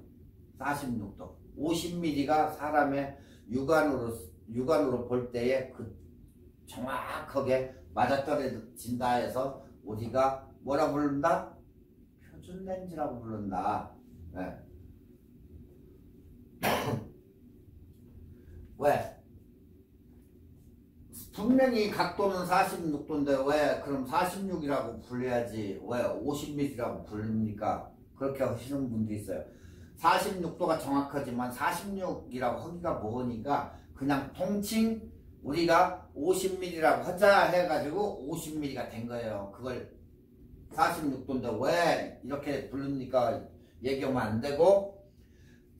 46도. 50mm가 사람의 육안으로 볼 때에 그 정확하게 맞아떨어진다 해서 우리가 뭐라 부른다? 표준 렌즈라고 부른다. 네. 왜? 분명히 각도는 46도인데 왜 그럼 46이라고 불러야지 왜 50mm라고 부릅니까? 그렇게 하시는 분도 있어요. 46도가 정확하지만 46이라고 하기가 뭐니까 그냥 통칭 우리가 50mm라고 하자 해가지고 50mm가 된 거예요. 그걸 46도인데 왜 이렇게 부릅니까? 얘기하면 안 되고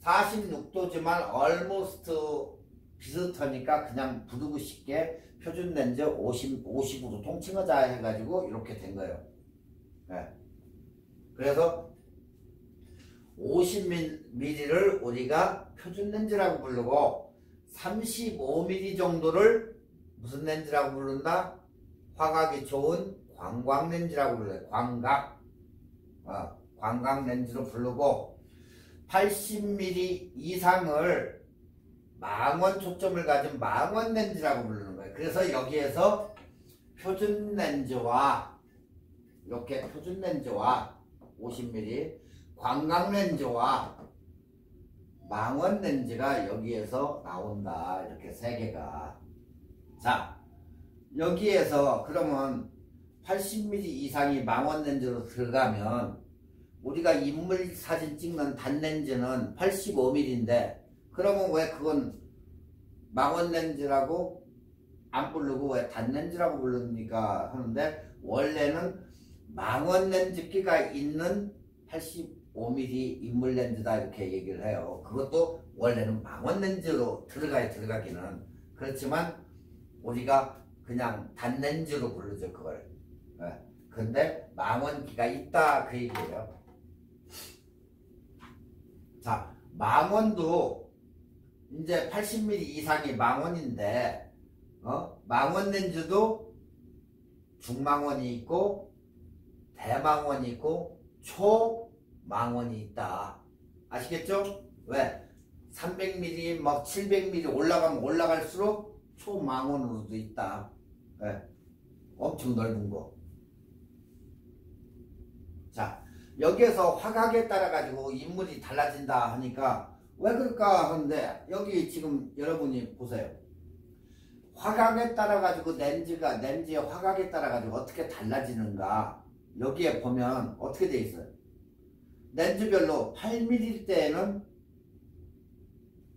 46도지만 almost 비슷하니까 그냥 부르고 쉽게 표준 렌즈 50으로 통칭하자 해가지고 이렇게 된 거예요. 네. 그래서 50mm를 우리가 표준 렌즈라고 부르고 35mm 정도를 무슨 렌즈라고 부른다? 화각이 좋은 광각 렌즈라고 불러요. 광각. 광각 렌즈로 부르고 80mm 이상을 망원 초점을 가진 망원 렌즈라고 부르는 거예요. 그래서 여기에서 표준 렌즈와 이렇게 표준 렌즈와 50mm 광각 렌즈와 망원 렌즈가 여기에서 나온다. 이렇게 세 개가. 자, 여기에서 그러면 80mm 이상이 망원 렌즈로 들어가면 우리가 인물 사진 찍는 단렌즈는 85mm인데 그러면 왜 그건 망원 렌즈라고 안 부르고 왜 단렌즈라고 부릅니까? 하는데 원래는 망원 렌즈 끼가 있는 85mm 인물 렌즈다 이렇게 얘기를 해요. 그것도 원래는 망원 렌즈로 들어가기는 그렇지만 우리가 그냥 단렌즈로 부르죠 그걸. 근데 망원기가 있다 그 얘기예요. 자, 망원도 이제 80mm 이상이 망원인데, 망원 렌즈도 중망원이 있고, 대망원이 있고, 초망원이 있다. 아시겠죠? 왜? 300mm, 막 700mm 올라가면 올라갈수록 초망원으로도 있다. 네. 엄청 넓은 거. 자, 여기에서 화각에 따라 가지고 인물이 달라진다 하니까 왜 그럴까 하는데, 여기 지금 여러분이 보세요. 화각에 따라 가지고 렌즈의 화각에 따라 가지고 어떻게 달라지는가, 여기에 보면 어떻게 돼 있어요? 렌즈별로 8mm 때에는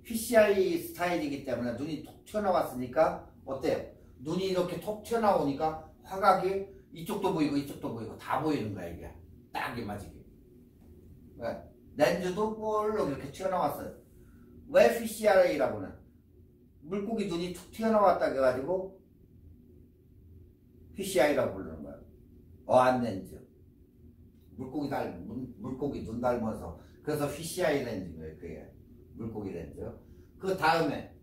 PCI 스타일이기 때문에 눈이 톡 튀어나왔으니까 어때요? 눈이 이렇게 톡 튀어나오니까 화각이 이쪽도 보이고 이쪽도 보이고 다 보이는 거야. 이게 딱이 맞이게. 왜? 렌즈도 볼록 이렇게 튀어나왔어요. 왜 PCI라고는? 물고기 눈이 툭 튀어나왔다 해가지고 PCI라고 부르는 거예요. 어안 렌즈. 물고기 눈 닮아서. 그래서 PCI 렌즈인 거예요. 그게 물고기 렌즈. 그 다음에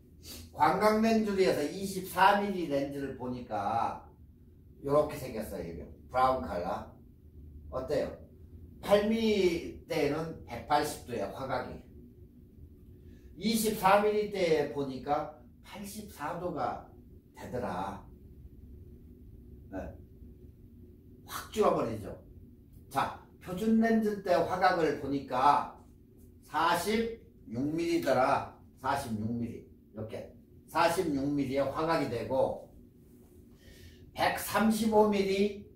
광각 렌즈에서 24mm 렌즈를 보니까 이렇게 생겼어요. 이게 브라운 컬러. 어때요? 8mm 때에는 180도예요. 화각이. 24mm 때 보니까 84도가 되더라. 네. 확 줄어버리죠. 자, 표준 렌즈 때 화각을 보니까 46mm더라. 46mm. 이렇게 46mm의 화각이 되고, 135mm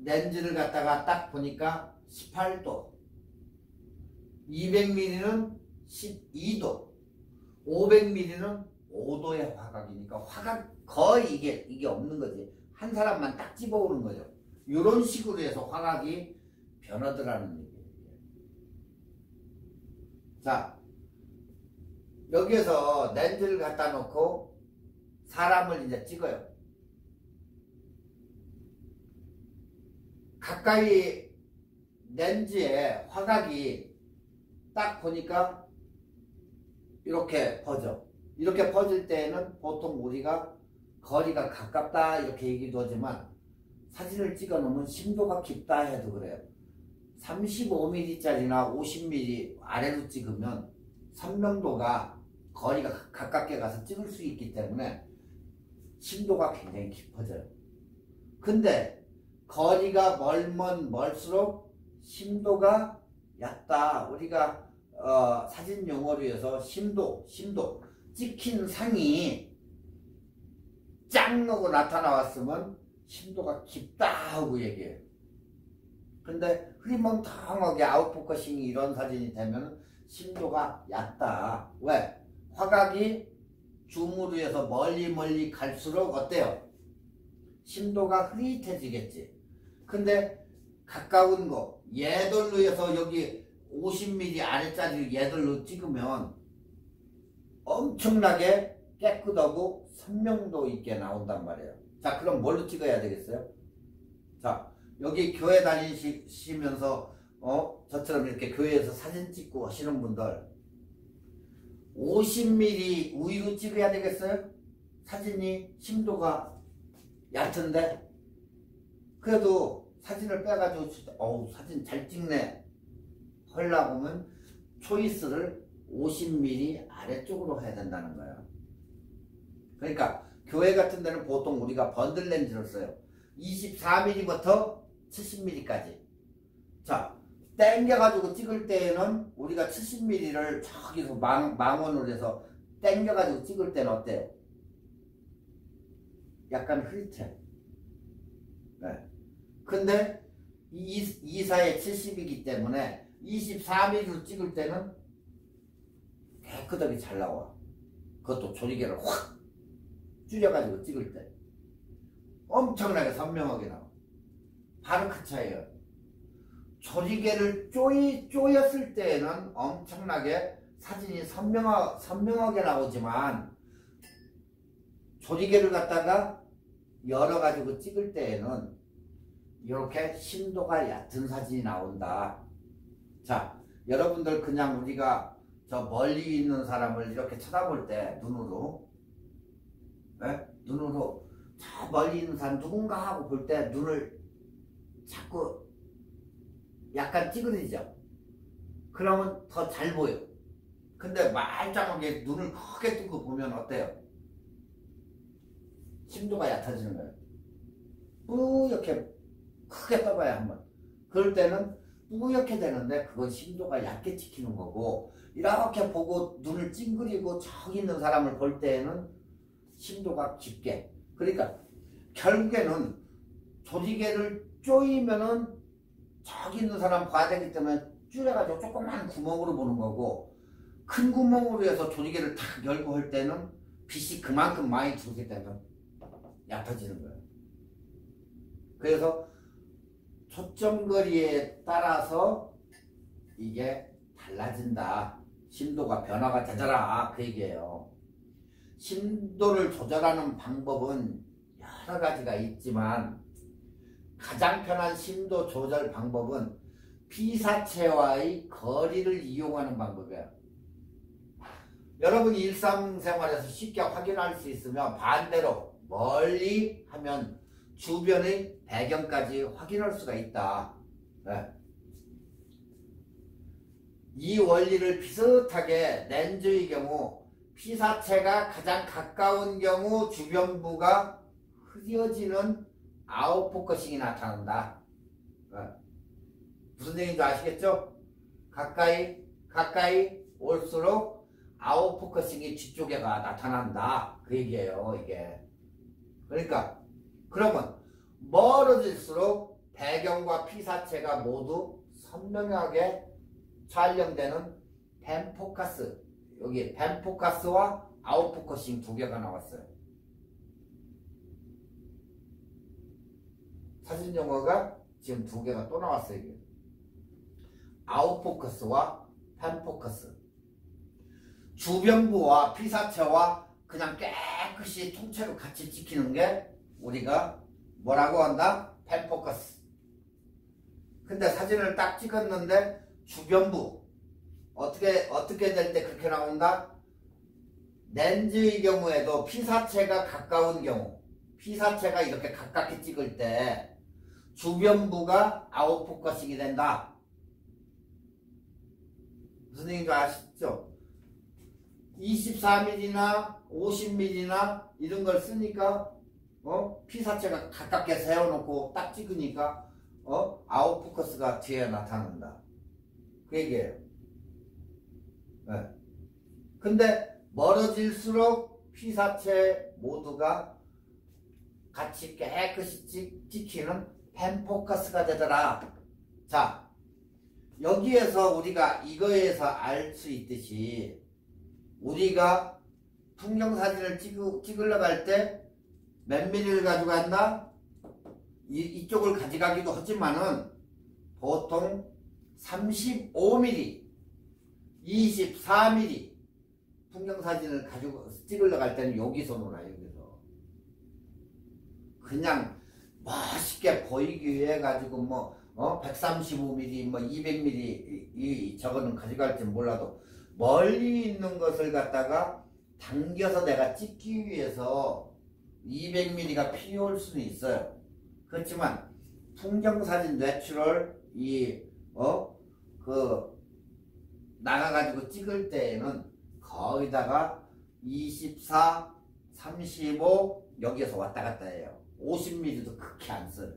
렌즈를 갖다가 딱 보니까 18도, 200mm는 12도, 500mm는 5도의 화각이니까 화각 거의 이게 없는 거지. 한 사람만 딱 집어오는 거죠. 이런 식으로 해서 화각이 변하더라는 얘기예요. 자, 여기에서 렌즈를 갖다 놓고 사람을 이제 찍어요. 가까이 렌즈에 화각이 딱 보니까 이렇게 퍼져. 이렇게 퍼질 때에는 보통 우리가 거리가 가깝다 이렇게 얘기도 하지만, 사진을 찍어 놓으면 심도가 깊다 해도 그래요. 35mm 짜리나 50mm 아래로 찍으면 선명도가 거리가 가깝게 가서 찍을 수 있기 때문에 심도가 굉장히 깊어져요. 근데 거리가 멀면 멀수록 심도가 얕다. 우리가 사진 용어로 해서 심도 찍힌 상이 짱 하고 나타나왔으면 심도가 깊다 하고 얘기해요. 근데 흐리멍텅하게 아웃포커싱이 이런 사진이 되면 심도가 얕다. 왜? 화각이 줌으로 해서 멀리 갈수록 어때요? 심도가 흐릿해지겠지. 근데 가까운 거, 얘들로 해서 여기 50mm 아래짜리 얘들로 찍으면 엄청나게 깨끗하고 선명도 있게 나온단 말이에요. 자, 그럼 뭘로 찍어야 되겠어요? 자, 여기 교회 다니시면서 저처럼 이렇게 교회에서 사진 찍고 하시는 분들 50mm 우위로 찍어야 되겠어요? 사진이 심도가 얕은데? 그래도 사진을 빼가지고 사진 잘 찍네 하려고 하면 초이스를 50mm 아래쪽으로 해야 된다는 거예요. 그러니까 교회 같은 데는 보통 우리가 번들 렌즈를 써요. 24mm부터 70mm까지. 자, 땡겨가지고 찍을 때에는 우리가 70mm를 저기서 망원으로 해서 땡겨가지고 찍을 때는 어때요? 약간 흐릿해. 네. 근데 24에 70이기 때문에 24mm로 찍을 때는 깨끗하게 잘 나와. 그것도 조리개를 확 줄여가지고 찍을 때 엄청나게 선명하게 나와. 바로 그 차이에요. 조리개를 쪼였을 때에는 엄청나게 사진이 선명하게 나오지만, 조리개를 갖다가 열어가지고 찍을 때에는 이렇게 심도가 얕은 사진이 나온다. 자, 여러분들 그냥 우리가 저 멀리 있는 사람을 이렇게 쳐다볼 때 눈으로, 네? 눈으로 저 멀리 있는 사람 누군가 하고 볼 때 눈을 자꾸 약간 찌그러지죠. 그러면 더 잘 보여. 근데 말짱하게 눈을 크게 뜨고 보면 어때요? 심도가 얕아지는 거예요. 뿌옇게 크게 떠봐야 한번. 그럴 때는 뿌옇게 되는데 그건 심도가 얕게 찍히는 거고, 이렇게 보고 눈을 찡그리고 저기 있는 사람을 볼 때에는 심도가 깊게. 그러니까 결국에는 조리개를 쪼이면은 저기 있는 사람 봐야 되기 때문에 줄여가지고 조그만 구멍으로 보는 거고, 큰 구멍으로 해서 조리개를 탁 열고 할 때는 빛이 그만큼 많이 들어오기 때문에 얕아지는 거예요. 그래서 초점거리에 따라서 이게 달라진다. 심도가 변화가 되더라. 그 얘기예요. 심도를 조절하는 방법은 여러 가지가 있지만 가장 편한 심도 조절 방법은 피사체와의 거리를 이용하는 방법이에요. 여러분이 일상생활에서 쉽게 확인할 수 있으면 반대로 멀리 하면 주변의 배경까지 확인할 수가 있다. 네. 이 원리를 비슷하게 렌즈의 경우 피사체가 가장 가까운 경우 주변부가 흐려지는 아웃포커싱이 나타난다. 네. 무슨 얘기인지 아시겠죠? 가까이 올수록 아웃포커싱이 뒤쪽에가 나타난다. 그 얘기예요, 이게. 그러니까 그러면 멀어질수록 배경과 피사체가 모두 선명하게 촬영되는 펜포커스, 여기 펜포커스와 아웃포커싱 두 개가 나왔어요. 사진 용어가 지금 두 개가 또 나왔어요. 이게. 아웃포커스와 펜포커스. 주변부와 피사체와 그냥 깨끗이 통째로 같이 찍히는 게 우리가 뭐라고 한다? 펜포커스. 근데 사진을 딱 찍었는데 주변부 어떻게 될 때 그렇게 나온다? 렌즈의 경우에도 피사체가 가까운 경우, 피사체가 이렇게 가깝게 찍을 때 주변부가 아웃포커싱이 된다. 무슨 얘기인지 아시죠? 24mm나 50mm나 이런 걸 쓰니까 피사체가 가깝게 세워놓고 딱 찍으니까 아웃포커스가 뒤에 나타난다. 그 얘기예요. 네. 근데 멀어질수록 피사체 모두가 같이 깨끗이 찍히는 펜포커스가 되더라. 자, 여기에서 우리가 이거에서 알 수 있듯이 우리가 풍경사진을 찍으려고 할 때 몇 미리를 가져간다? 이쪽을 가져가기도 하지만은 보통 35mm, 24mm 풍경사진을 가지고 찍으려고 할 때는 여기서 놀아요. 여기서 그냥 멋있게 보이기 위해 가지고 135mm, 200mm 저거는 가져갈지 몰라도 멀리 있는 것을 갖다가 당겨서 내가 찍기 위해서 200mm가 필요할 수는 있어요. 그렇지만 풍경사진 내추럴 나가가지고 찍을 때에는 거기다가 24, 35 여기에서 왔다 갔다 해요. 50mm도 그렇게 안 써요.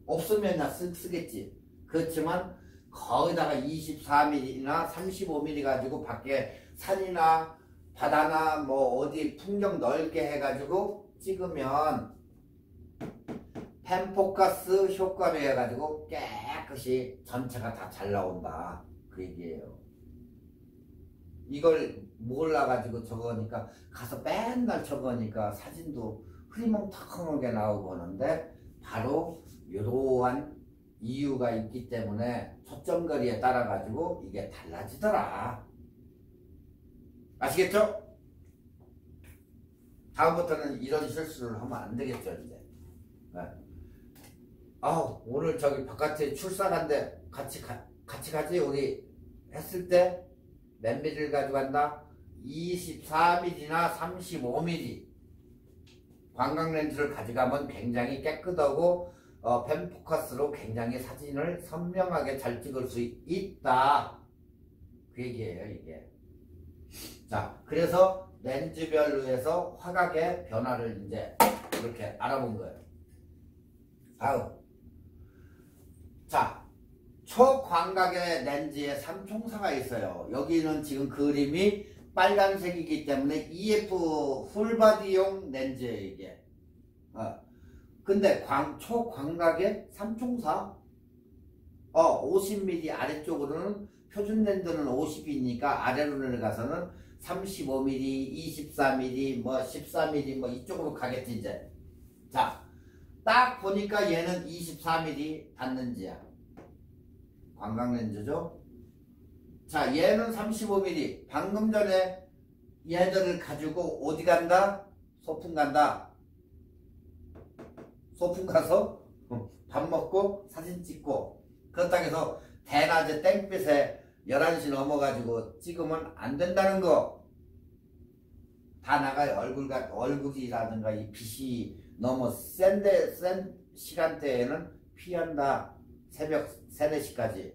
없으면 나 쓰겠지. 그렇지만 거기다가 24mm나 35mm 가지고 밖에 산이나 바다나 어디 풍경 넓게 해가지고 찍으면 펜포커스 효과로 해가지고 깨끗이 전체가 다 잘 나온다. 그 얘기예요. 이걸 몰라가지고 저거니까 가서 맨날 저거니까 사진도 흐리멍텅하게 나오고 하는데 바로 이러한 이유가 있기 때문에 초점거리에 따라 가지고 이게 달라지더라. 아시겠죠? 다음부터는 이런 실수를 하면 안 되겠죠, 이제. 네. 오늘 저기 바깥에 출산한데 같이 가지 우리 했을 때 몇 mm를 가져간다? 24mm나 35mm 광각렌즈를 가져가면 굉장히 깨끗하고 펜포커스로 굉장히 사진을 선명하게 잘 찍을 수 있다. 그 얘기예요, 이게. 자, 그래서 렌즈별로 해서 화각의 변화를 이제 이렇게 알아본 거예요. 다음. 자, 초광각의 렌즈에 3총사가 있어요. 여기는 지금 그림이 빨간색이기 때문에 EF 풀바디용 렌즈예요, 이게. 근데 초광각의 3총사? 50mm 아래쪽으로는 표준 렌즈는 50이니까 아래로 내려가서는 35mm, 24mm, 뭐 14mm 뭐 이쪽으로 가겠지 이제. 자, 딱 보니까 얘는 24mm 닿는지야. 광각 렌즈죠. 자, 얘는 35mm. 방금 전에 얘들을 가지고 어디 간다? 소풍 간다. 소풍 가서 밥 먹고 사진 찍고. 그렇다고 해서 대낮에 땡빛에 11시 넘어가지고 찍으면 안 된다는 거. 다 나가요. 얼굴이라든가 이 빛이 너무 센 시간대에는 피한다. 새벽 3, 4시까지.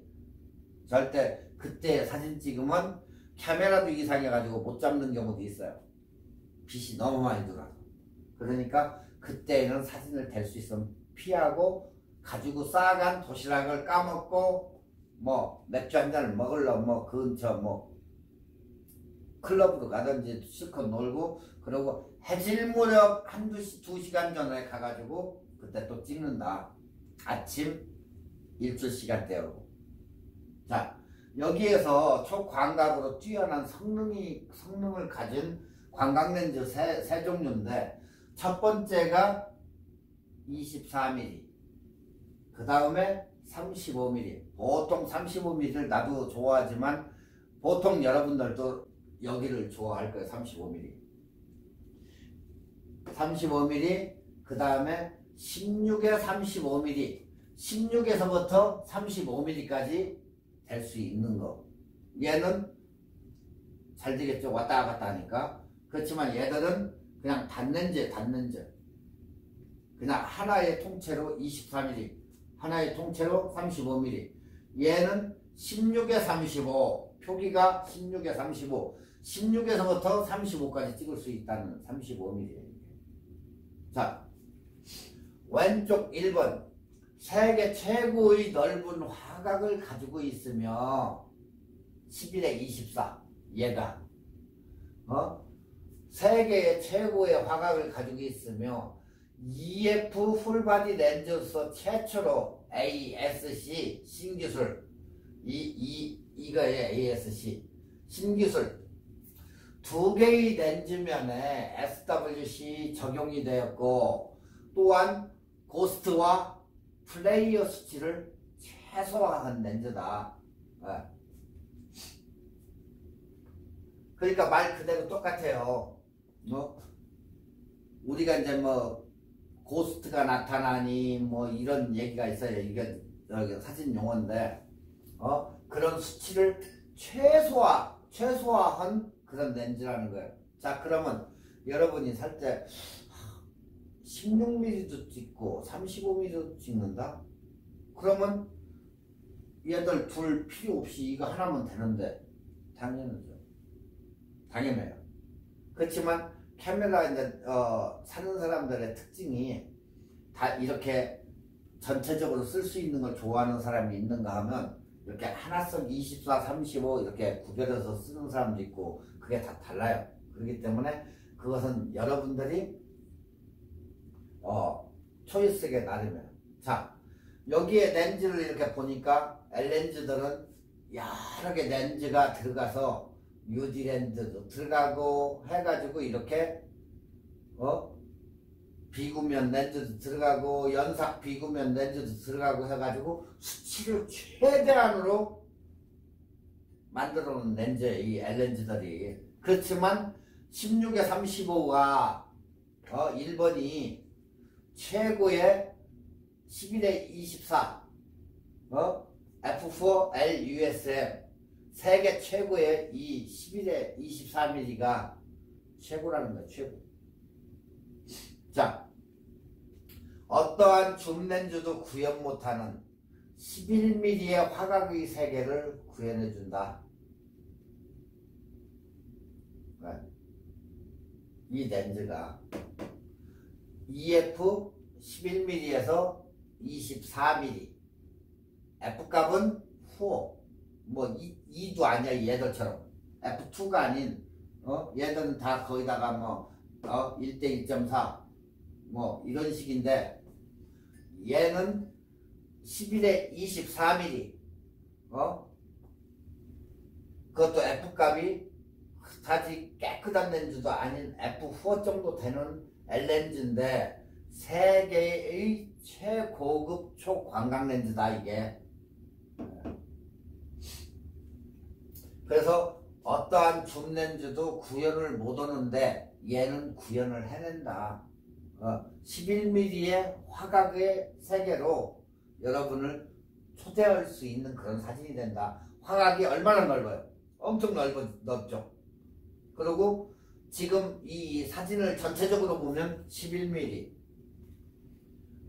절대 그때 사진 찍으면 카메라도 이상해가지고 못 잡는 경우도 있어요. 빛이 너무 많이 들어와서. 그러니까 그때는 사진을 댈 수 있으면 피하고 가지고 싸간 도시락을 까먹고 뭐 맥주 한 잔을 먹으려면 뭐 근처 뭐 클럽으로 가든지 실컷 놀고 그러고 해질 무렵 한두 시간 전에 가가지고 그때 또 찍는다. 아침 일출 시간대로. 자, 여기에서 초광각으로 뛰어난 성능을 가진 광각렌즈 세 종류인데 첫 번째가 24mm 그 다음에 35mm. 보통 35mm를 나도 좋아하지만 보통 여러분들도 여기를 좋아할 거예요. 35mm 35mm 그 다음에 16에 35mm 16에서부터 35mm까지 될 수 있는 거. 얘는 잘 되겠죠. 왔다 갔다 하니까. 그렇지만 얘들은 그냥 닿는지 그냥 하나의 통째로 24mm 하나의 통째로 35mm. 얘는 16에 35 표기가 16에 35 16에서부터 35까지 찍을 수 있다는 35mm. 자, 왼쪽 1번 세계 최고의 넓은 화각을 가지고 있으며 11에 24 얘가 세계의 최고의 화각을 가지고 있으며 EF 풀바디 렌즈로서 최초로 ASC 신기술 이거예요. ASC 신기술 두 개의 렌즈면에 SWC 적용이 되었고 또한 고스트와 플레이어 수치를 최소화한 렌즈다. 그러니까 말 그대로 똑같아요. 우리가 이제 뭐 고스트가 나타나니 뭐 이런 얘기가 있어요. 이게 사진 용어인데 그런 수치를 최소화한 그런 렌즈라는 거예요. 자, 그러면 여러분이 살 때 16mm도 찍고 35mm도 찍는다? 그러면 얘들 둘 필요 없이 이거 하나면 되는데 당연해요. 그렇지만 카메라 이제 사는 사람들의 특징이 다 이렇게 전체적으로 쓸 수 있는 걸 좋아하는 사람이 있는가 하면 이렇게 하나씩 24, 35 이렇게 구별해서 쓰는 사람도 있고 그게 다 달라요. 그렇기 때문에 그것은 여러분들이 초이스에 나름이에요. 자, 여기에 렌즈를 이렇게 보니까 L렌즈들은 여러 개 렌즈가 들어가서 UD 렌즈도 들어가고 해가지고 이렇게 비구면 렌즈도 들어가고 연삭 비구면 렌즈도 들어가고 해가지고 수치를 최대한으로 만들어 놓은 렌즈예요. 이 L렌즈들이. 그렇지만 16에 35가 1번이 최고의 11에 24 F4 LUSM 세계 최고의 이 11에 24mm가 최고라는 거야, 최고. 자, 어떠한 줌렌즈도 구현 못하는 11mm의 화각의 세계를 구현해준다. 이 렌즈가 EF 11mm에서 24mm, F값은 4, 뭐 2도 아니야 얘들처럼. F2가 아닌 얘들은 다 거기다가 뭐 1대 1.4 뭐 이런 식인데, 얘는 11에 24mm, 그것도 F값이 그다지 깨끗한 렌즈도 아닌 F4 정도 되는 L렌즈인데 세계의 최고급 초광각 렌즈다 이게. 그래서 어떠한 줌 렌즈도 구현을 못 하는데 얘는 구현을 해낸다. 11mm의 화각의 세계로 여러분을 초대할 수 있는 그런 사진이 된다. 화각이 얼마나 넓어요? 엄청 넓죠. 그리고 지금 이 사진을 전체적으로 보면 11mm,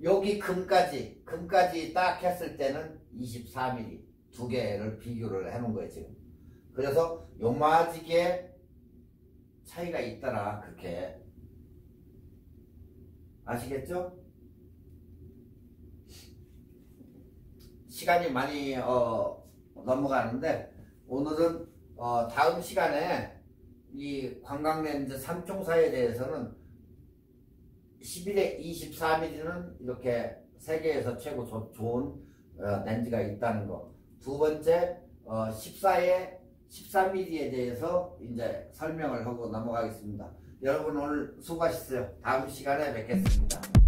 여기 금까지 딱 했을 때는 24mm, 두 개를 비교를 해놓은 거예요 지금. 그래서 요마지게 차이가 있더라. 그렇게 아시겠죠? 시간이 많이 넘어가는데 오늘은 다음 시간에 이 광각렌즈 삼총사에 대해서는 11에 24mm는 이렇게 세계에서 최고 좋은 렌즈가 있다는 거. 두 번째 14에 14mm에 대해서 이제 설명을 하고 넘어가겠습니다. 여러분 오늘 수고하셨어요. 다음 시간에 뵙겠습니다.